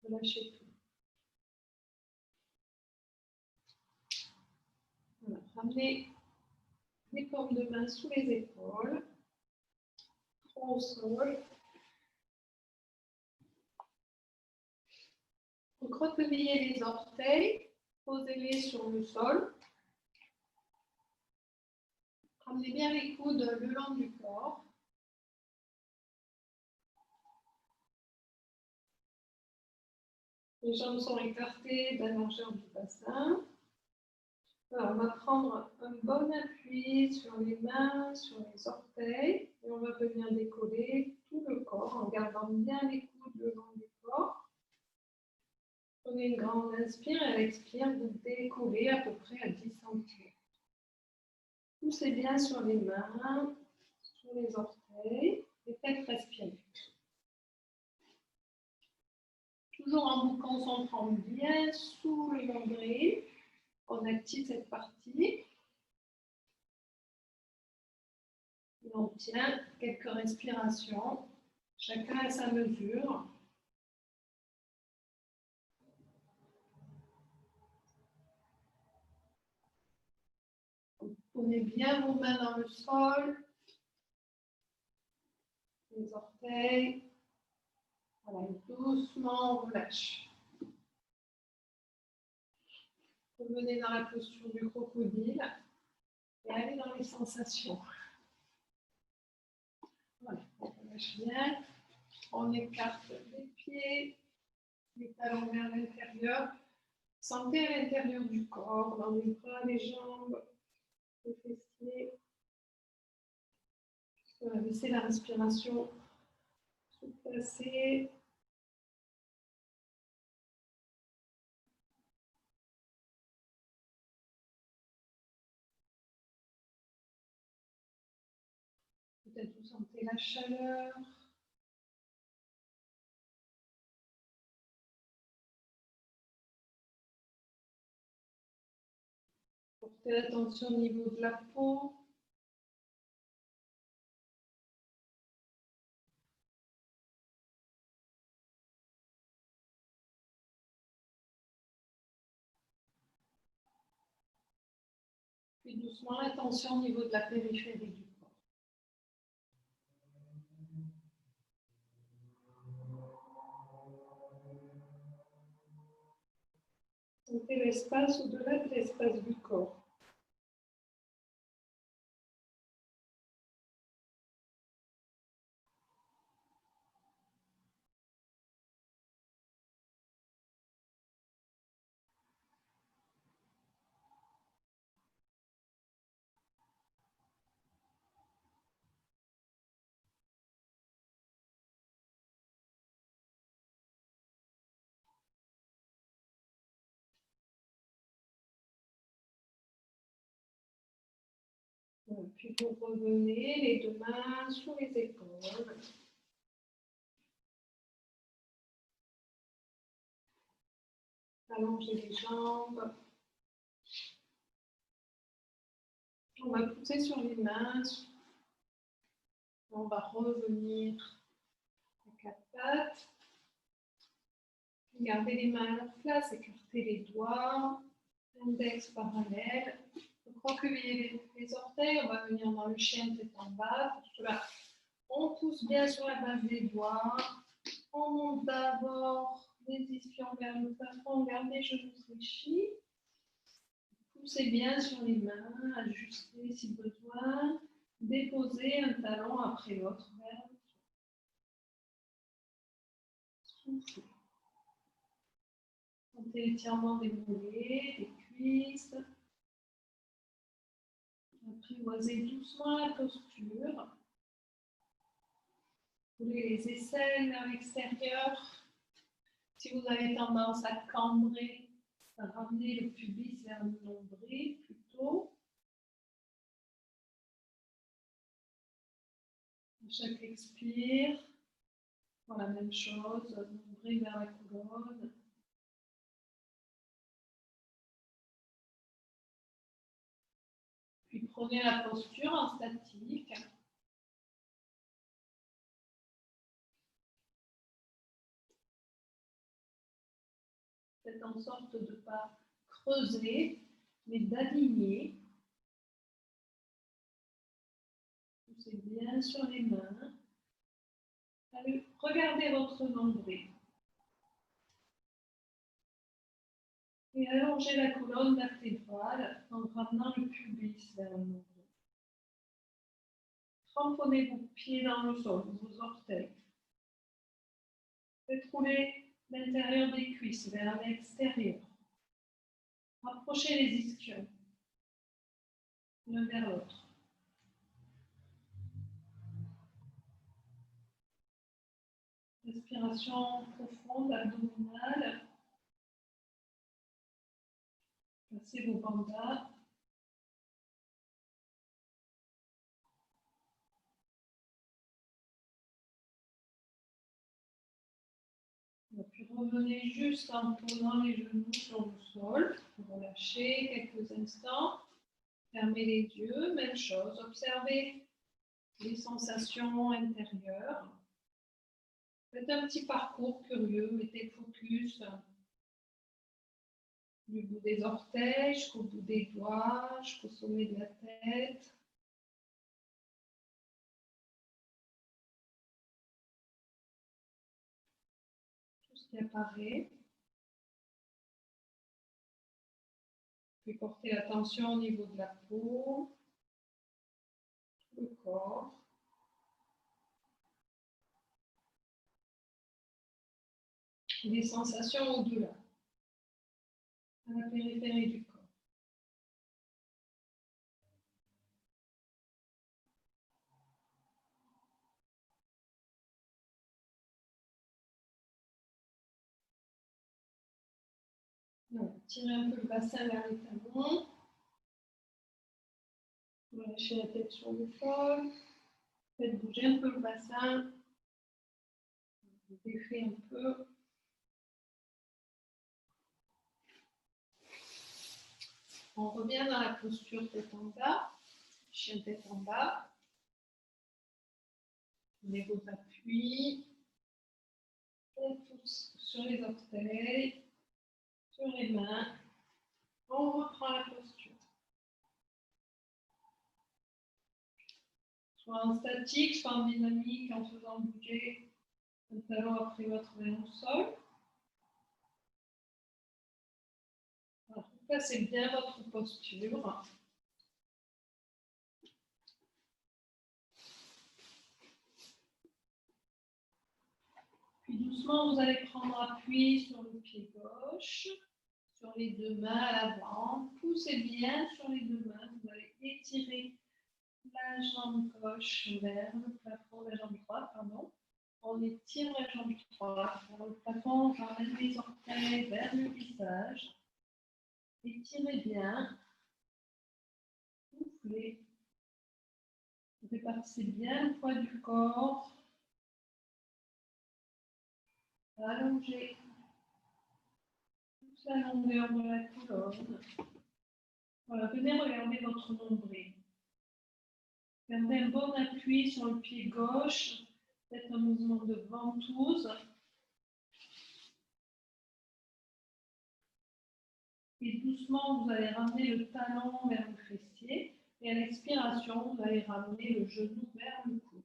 Relâchez tout. Voilà. Ramenez les paumes de main sous les épaules. au sol. Recroquevillez les orteils, posez-les sur le sol. Ramenez bien les coudes le long du corps. Les jambes sont écartées de la largeur du bassin. Alors, on va prendre un bon appui sur les mains, sur les orteils. Et on va venir décoller tout le corps en gardant bien les coudes le long du corps. Prenez une grande inspire et à l'expire, vous décollez à peu près à 10 cm. Poussez bien sur les mains, sur les orteils et faites respirer. Toujours en vous concentrant bien sous le nombril, on active cette partie. Et on tient quelques respirations, chacun à sa mesure. Prenez bien vos mains dans le sol, les orteils. Voilà, et doucement on relâche. Revenez dans la posture du crocodile et allez dans les sensations. Voilà, on relâche bien. On écarte les pieds, les talons vers l'intérieur. Sentez à l'intérieur du corps, dans les bras, les jambes, les fessiers. Voilà, laissez la respiration se placer. Peut-être vous sentez la chaleur. Portez l'attention au niveau de la peau. Puis doucement l'attention au niveau de la périphérie du corps. Sentez l'espace au-delà de l'espace du corps. Puis vous revenez les deux mains sur les épaules. Allongez les jambes. On va pousser sur les mains. On va revenir à quatre pattes. Gardez les mains à leur place, écartez les doigts. Index parallèle. Recroquevillez les orteils. On va venir dans le chien tête en bas. Pour cela, on pousse bien sur la base des doigts. On monte d'abord les ischions vers le plafond. Gardez les genoux fléchis. Poussez bien sur les mains, ajustez si besoin. Déposez un talon après l'autre vers le sol. Soufflez. Sentez l'étirement des mollets, des cuisses. Apprivoisez doucement la posture. Roulez les aisselles vers l'extérieur. Si vous avez tendance à cambrer, ramenez le pubis vers le nombril plutôt. À chaque expire, pour la même chose, nombril vers la colonne. Puis prenez la posture en statique. Faites en sorte de ne pas creuser, mais d'aligner. Poussez bien sur les mains. Allez, regardez votre nombril. Et allongez la colonne vertébrale en ramenant le pubis vers le nombril. Cramponnez vos pieds dans le sol, vos orteils. Faites rouler l'intérieur des cuisses vers l'extérieur. Rapprochez les ischions l'un vers l'autre. Respiration profonde, abdominale. Passez vos bandas. Puis revenez juste en posant les genoux sur le sol. Relâchez quelques instants. Fermez les yeux, même chose. Observez les sensations intérieures. Faites un petit parcours curieux. Mettez le focus du bout des orteils jusqu'au bout des doigts, jusqu'au sommet de la tête. Tout ce qui apparaît. Puis portez l'attention au niveau de la peau, le corps. Des sensations au-delà, à la périphérie du corps. Donc, tirez un peu le bassin vers les talons. Relâchez la tête sur le sol. Faites bouger un peu le bassin. Défait un peu. On revient dans la posture tête en bas. Chien tête en bas. Prenez vos appuis. On pousse sur les orteils, sur les mains. On reprend la posture. Soit en statique, soit en dynamique, en faisant bouger le talon après votre main au sol. Alors, placez bien votre posture. Puis doucement, vous allez prendre appui sur le pied gauche, sur les deux mains à l'avant. Poussez bien sur les deux mains. Vous allez étirer la jambe gauche vers le plafond, la jambe droite, pardon. On étire la jambe droite vers le plafond, on ramène les orteils vers le visage. Étirez bien. Soufflez. Répartissez bien le poids du corps. Allongez toute la longueur de la colonne. Voilà, venez regarder votre nombril. Gardez un bon appui sur le pied gauche. Faites un mouvement de ventouse. Et doucement, vous allez ramener le talon vers le fessier. Et à l'expiration, vous allez ramener le genou vers le coude.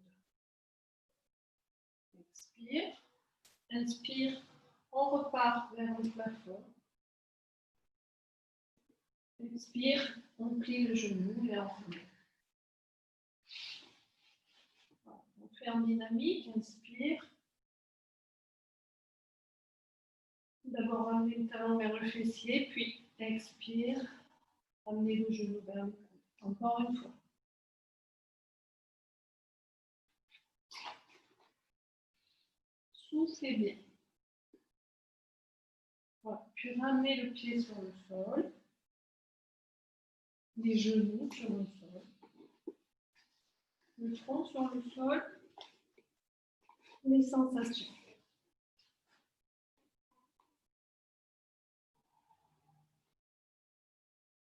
Expire. Inspire. On repart vers le plafond. Expire. On plie le genou et on remet. On fait en dynamique. Inspire. D'abord, ramener le talon vers le fessier, puis expire. Ramener le genou vers le coude. Encore une fois. Soufflez bien. Voilà. Puis ramenez le pied sur le sol. Les genoux sur le sol. Le tronc sur le sol. Les sensations.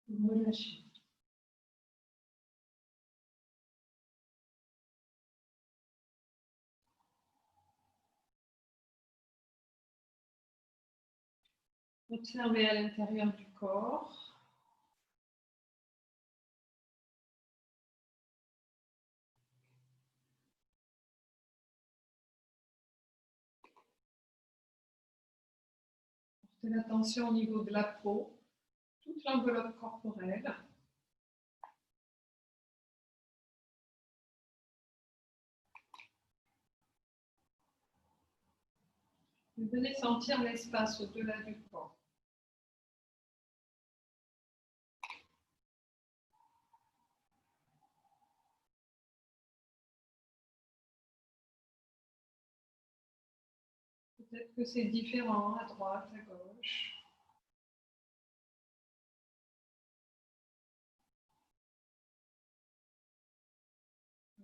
Relâchez. Observez à l'intérieur du corps. De l'attention au niveau de la peau, toute l'enveloppe corporelle. Vous venez sentir l'espace au-delà du corps. Peut-être que c'est différent à droite, à gauche.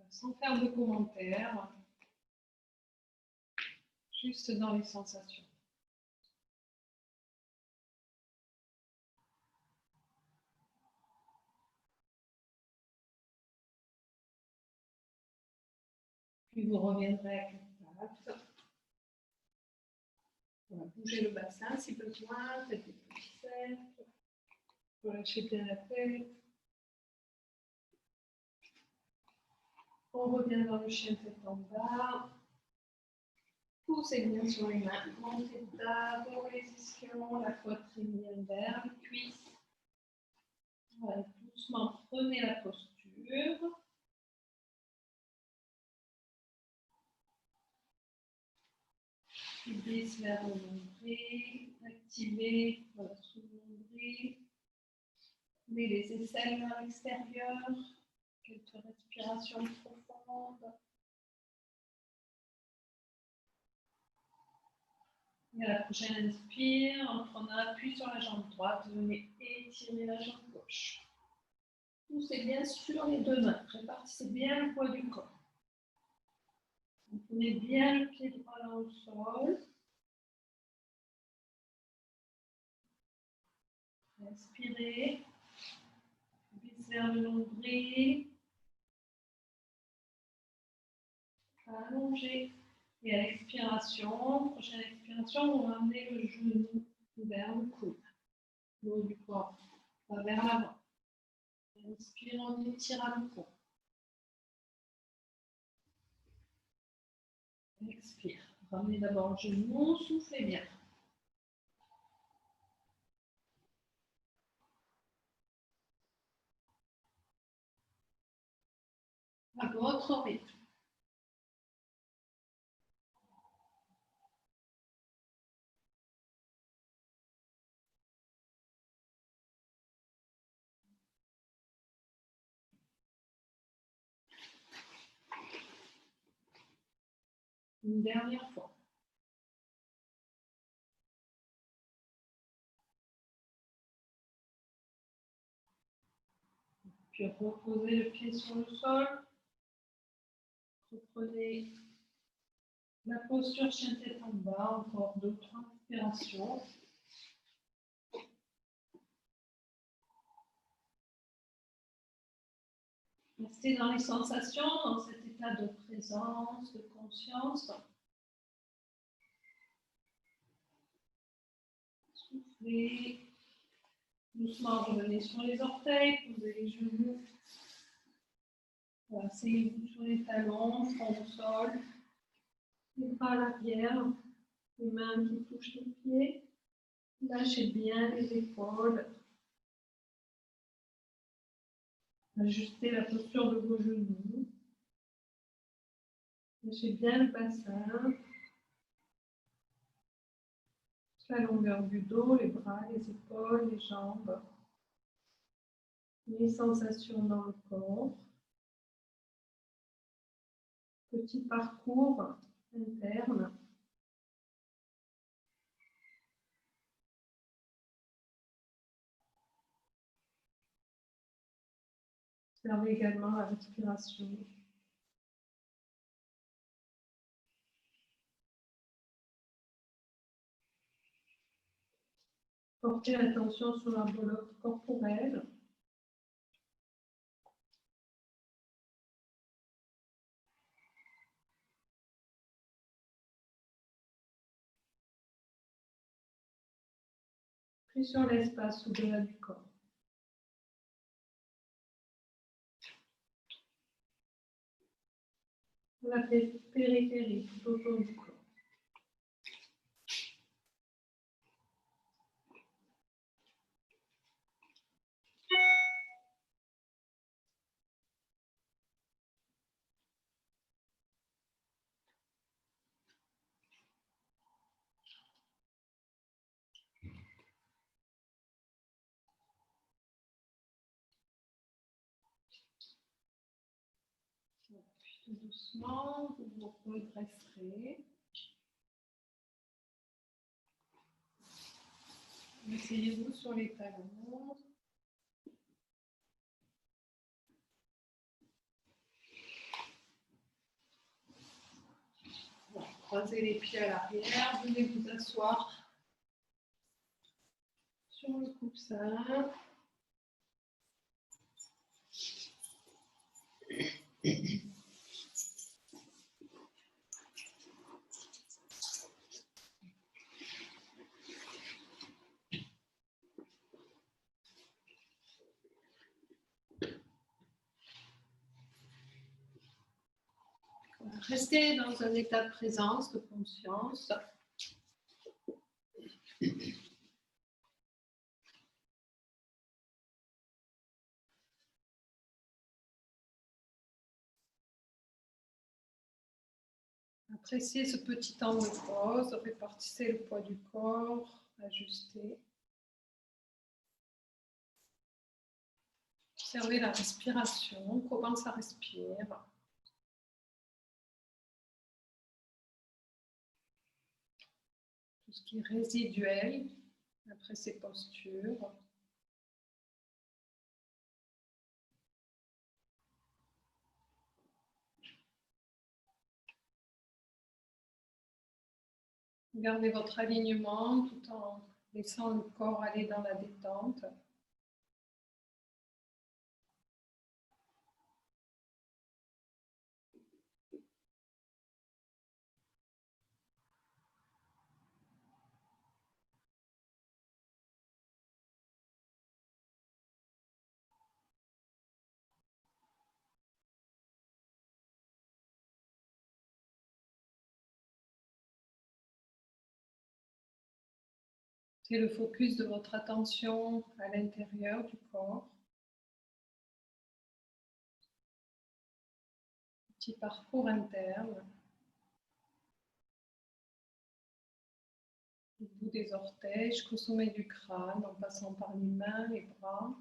Sans faire de commentaires, juste dans les sensations. Puis vous reviendrez à quatre pattes. On va bouger le bassin si besoin, faites des petits cercles. Relâchez bien la tête. On revient dans le chien tête en bas. Poussez bien sur les mains. Montez d'abord les ischions, la poitrine bien vers les cuisses. Voilà, doucement, prenez la posture. Puis glisse vers le nombril. Activez, voilà, sous le nombril. Mettez les aisselles vers l'extérieur. Quelques respirations profondes. Et à la prochaine inspire, en prenant appui sur la jambe droite, venez étirer la jambe gauche. Poussez bien sur les deux mains, répartissez bien le poids du corps. Vous prenez bien le pied droit dans le sol. Inspirez, glisse vers le nombril. Allongez. Et à l'expiration, prochaine expiration, on va amener le genou vers le coude. Le haut du corps va vers l'avant. Inspire, on étire à le corps. Expire. Ramenez d'abord le genou, soufflez bien. À votre rythme. Une dernière fois. Puis reposez le pied sur le sol. Reprenez la posture chien tête en bas, encore 2-3 respirations. Restez dans les sensations, dans cet état de présence, de conscience. Soufflez. Doucement, revenez sur les orteils, posez les genoux. Asseyez-vous sur les talons, front au sol. Les bras à l'arrière, les mains qui touchent les pieds. Lâchez bien les épaules. Ajustez la posture de vos genoux. Lâchez bien le bassin. La longueur du dos, les bras, les épaules, les jambes. Les sensations dans le corps. Petit parcours interne. Observez également la respiration. Portez l'attention sur l'enveloppe corporelle. Puis sur l'espace au-delà du corps. La périphérie tout autour du corps. Tout doucement, vous vous redresserez. Asseyez-vous sur les talons. Croisez les pieds à l'arrière, venez vous asseoir sur le coussin. Restez dans un état de présence, de conscience. Appréciez ce petit temps de pause, répartissez le poids du corps, ajustez. Observez la respiration, comment ça respire. Tout ce qui est résiduel après ces postures. Gardez votre alignement tout en laissant le corps aller dans la détente. C'est le focus de votre attention à l'intérieur du corps. Petit parcours interne. Du bout des orteils jusqu'au sommet du crâne, en passant par les mains, les bras.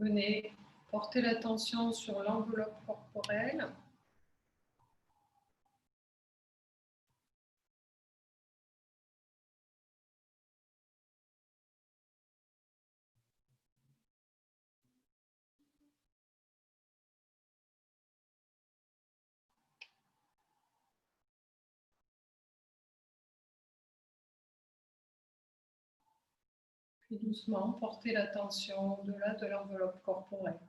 Venez porter l'attention sur l'enveloppe corporelle. Puis doucement, portez l'attention au-delà de l'enveloppe corporelle,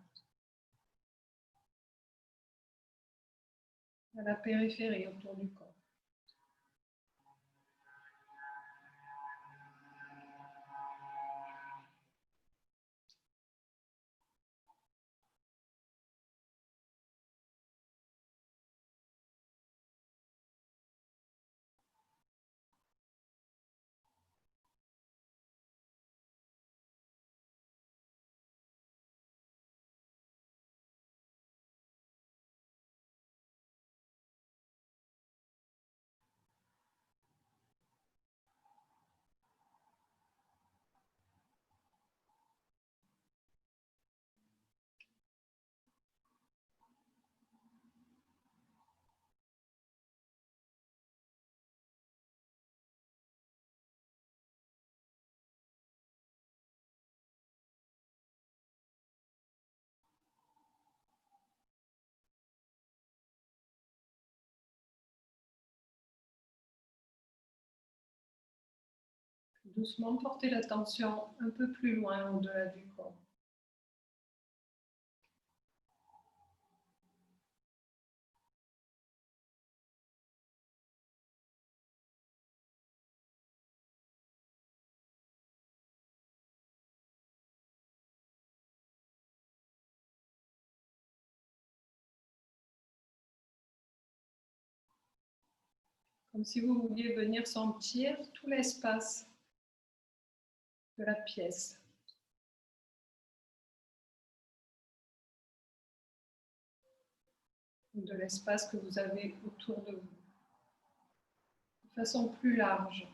à la périphérie autour du corps. Doucement, portez l'attention un peu plus loin au-delà du corps. Comme si vous vouliez venir sentir tout l'espace de la pièce. De l'espace que vous avez autour de vous, de façon plus large.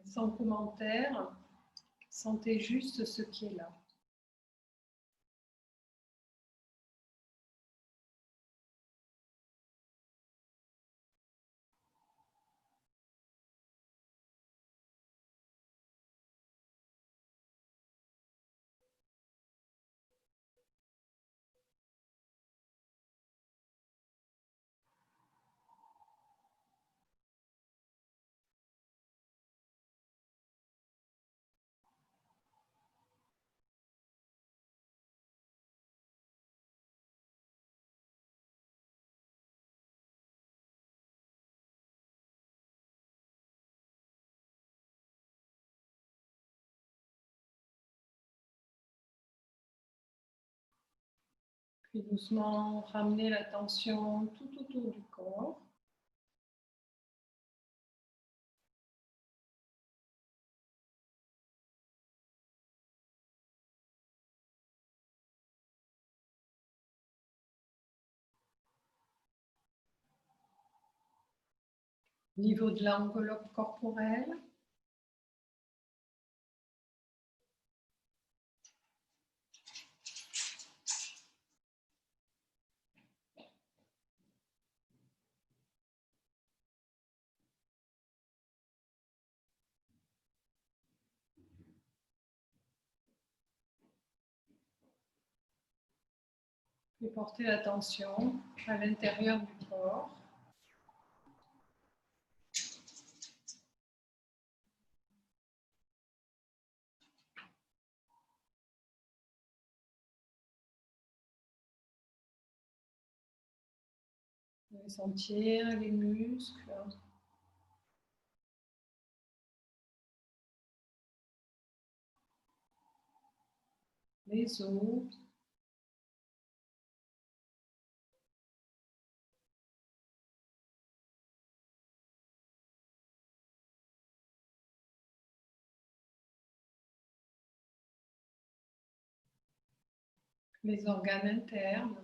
Sans commentaire, sentez juste ce qui est là. Puis doucement, ramenez l'attention tout autour du corps. Au niveau de l'enveloppe corporelle. Et portez l'attention à l'intérieur du corps. Vous allez sentir les muscles, les os, les organes internes.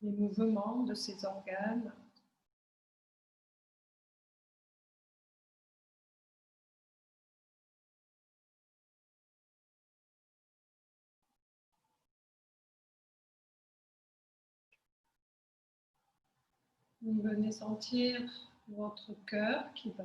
Les mouvements de ces organes. Vous venez sentir votre cœur qui bat.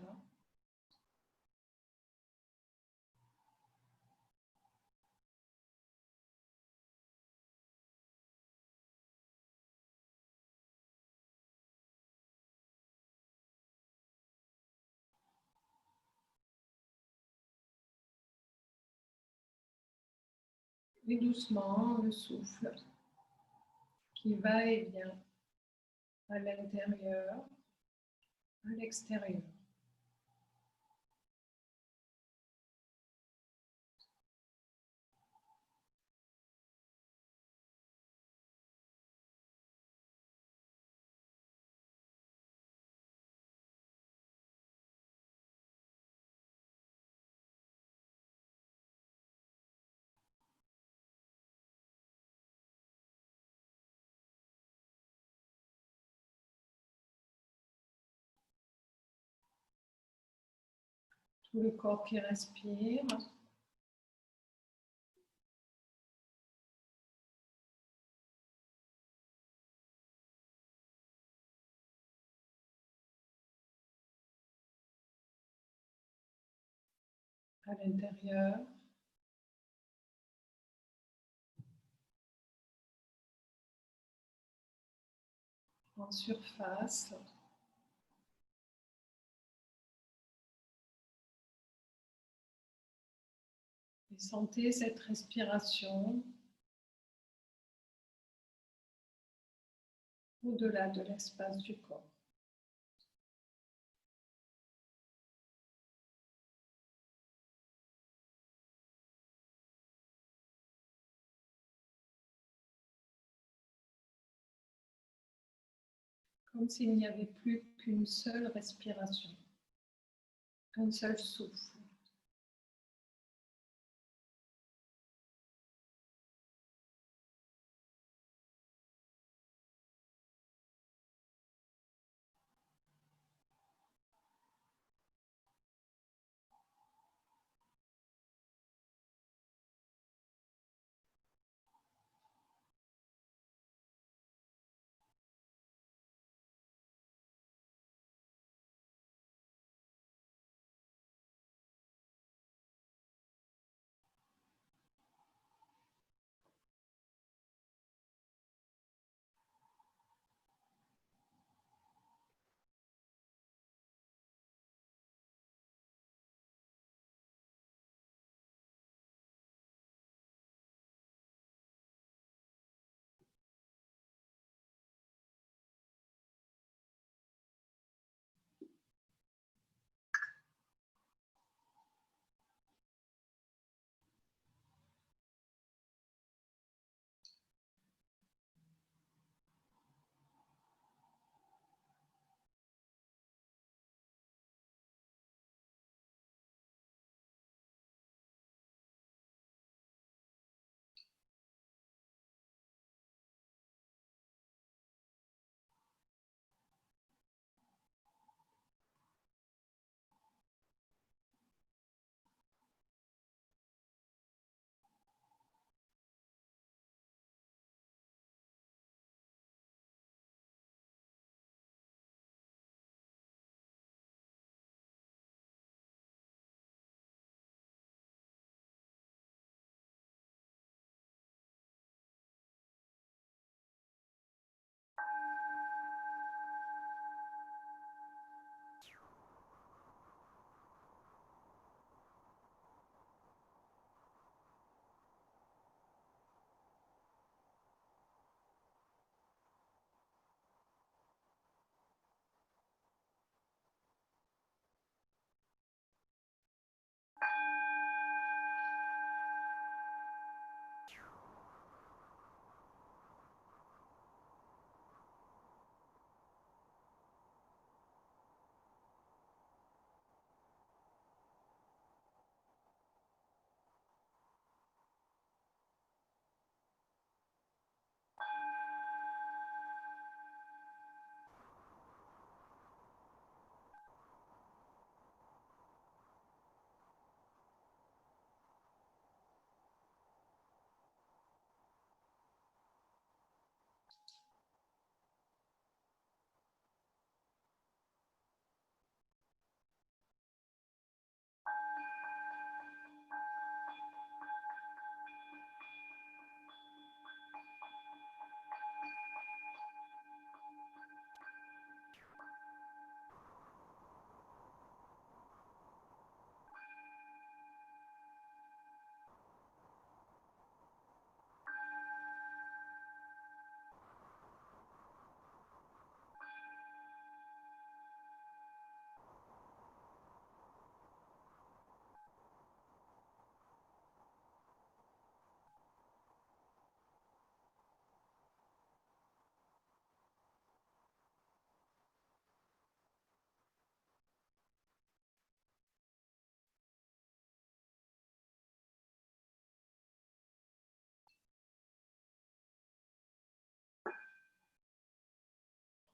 Et doucement, le souffle qui va et vient à l'intérieur, à l'extérieur. Tout le corps qui respire. à l'intérieur, en surface. Et sentez cette respiration au-delà de l'espace du corps. Comme s'il n'y avait plus qu'une seule respiration, un seul souffle.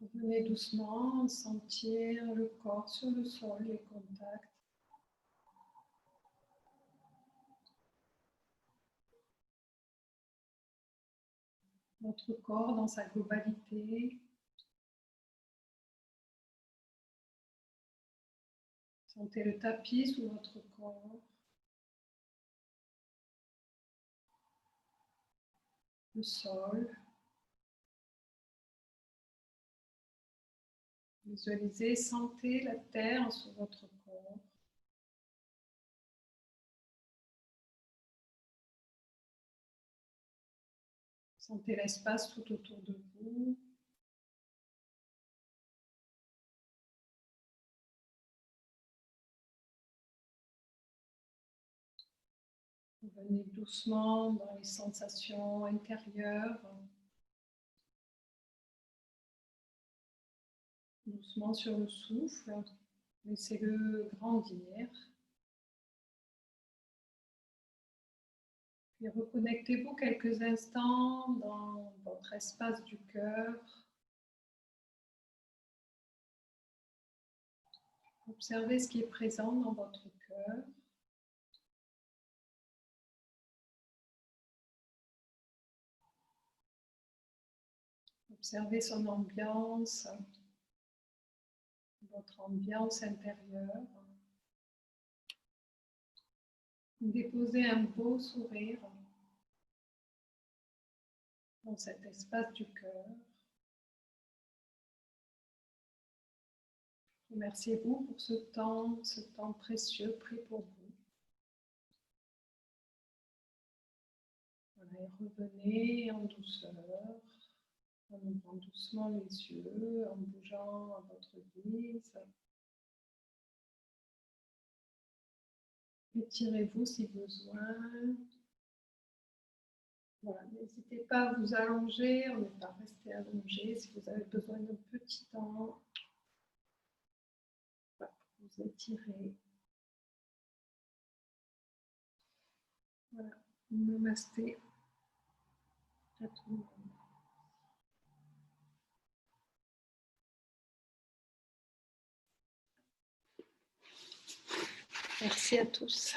Revenez doucement, sentir le corps sur le sol, les contacts. Votre corps dans sa globalité. Sentez le tapis sous votre corps. le sol. Visualisez, sentez la terre sur votre corps. Sentez l'espace tout autour de vous. Revenez doucement dans les sensations intérieures. Doucement sur le souffle. Laissez-le grandir. Puis reconnectez-vous quelques instants dans votre espace du cœur. Observez ce qui est présent dans votre cœur. Observez son ambiance, votre ambiance intérieure. Déposez un beau sourire dans cet espace du cœur. Remerciez-vous pour ce temps précieux pris pour vous. Voilà, et revenez en douceur, en ouvrant doucement les yeux, en bougeant à votre guise. Étirez-vous si besoin. Voilà, n'hésitez pas à vous allonger, on n'est pas resté allongé. Si vous avez besoin d'un petit temps, voilà, vous étirez. Voilà, namasté à tout le monde. Merci à tous.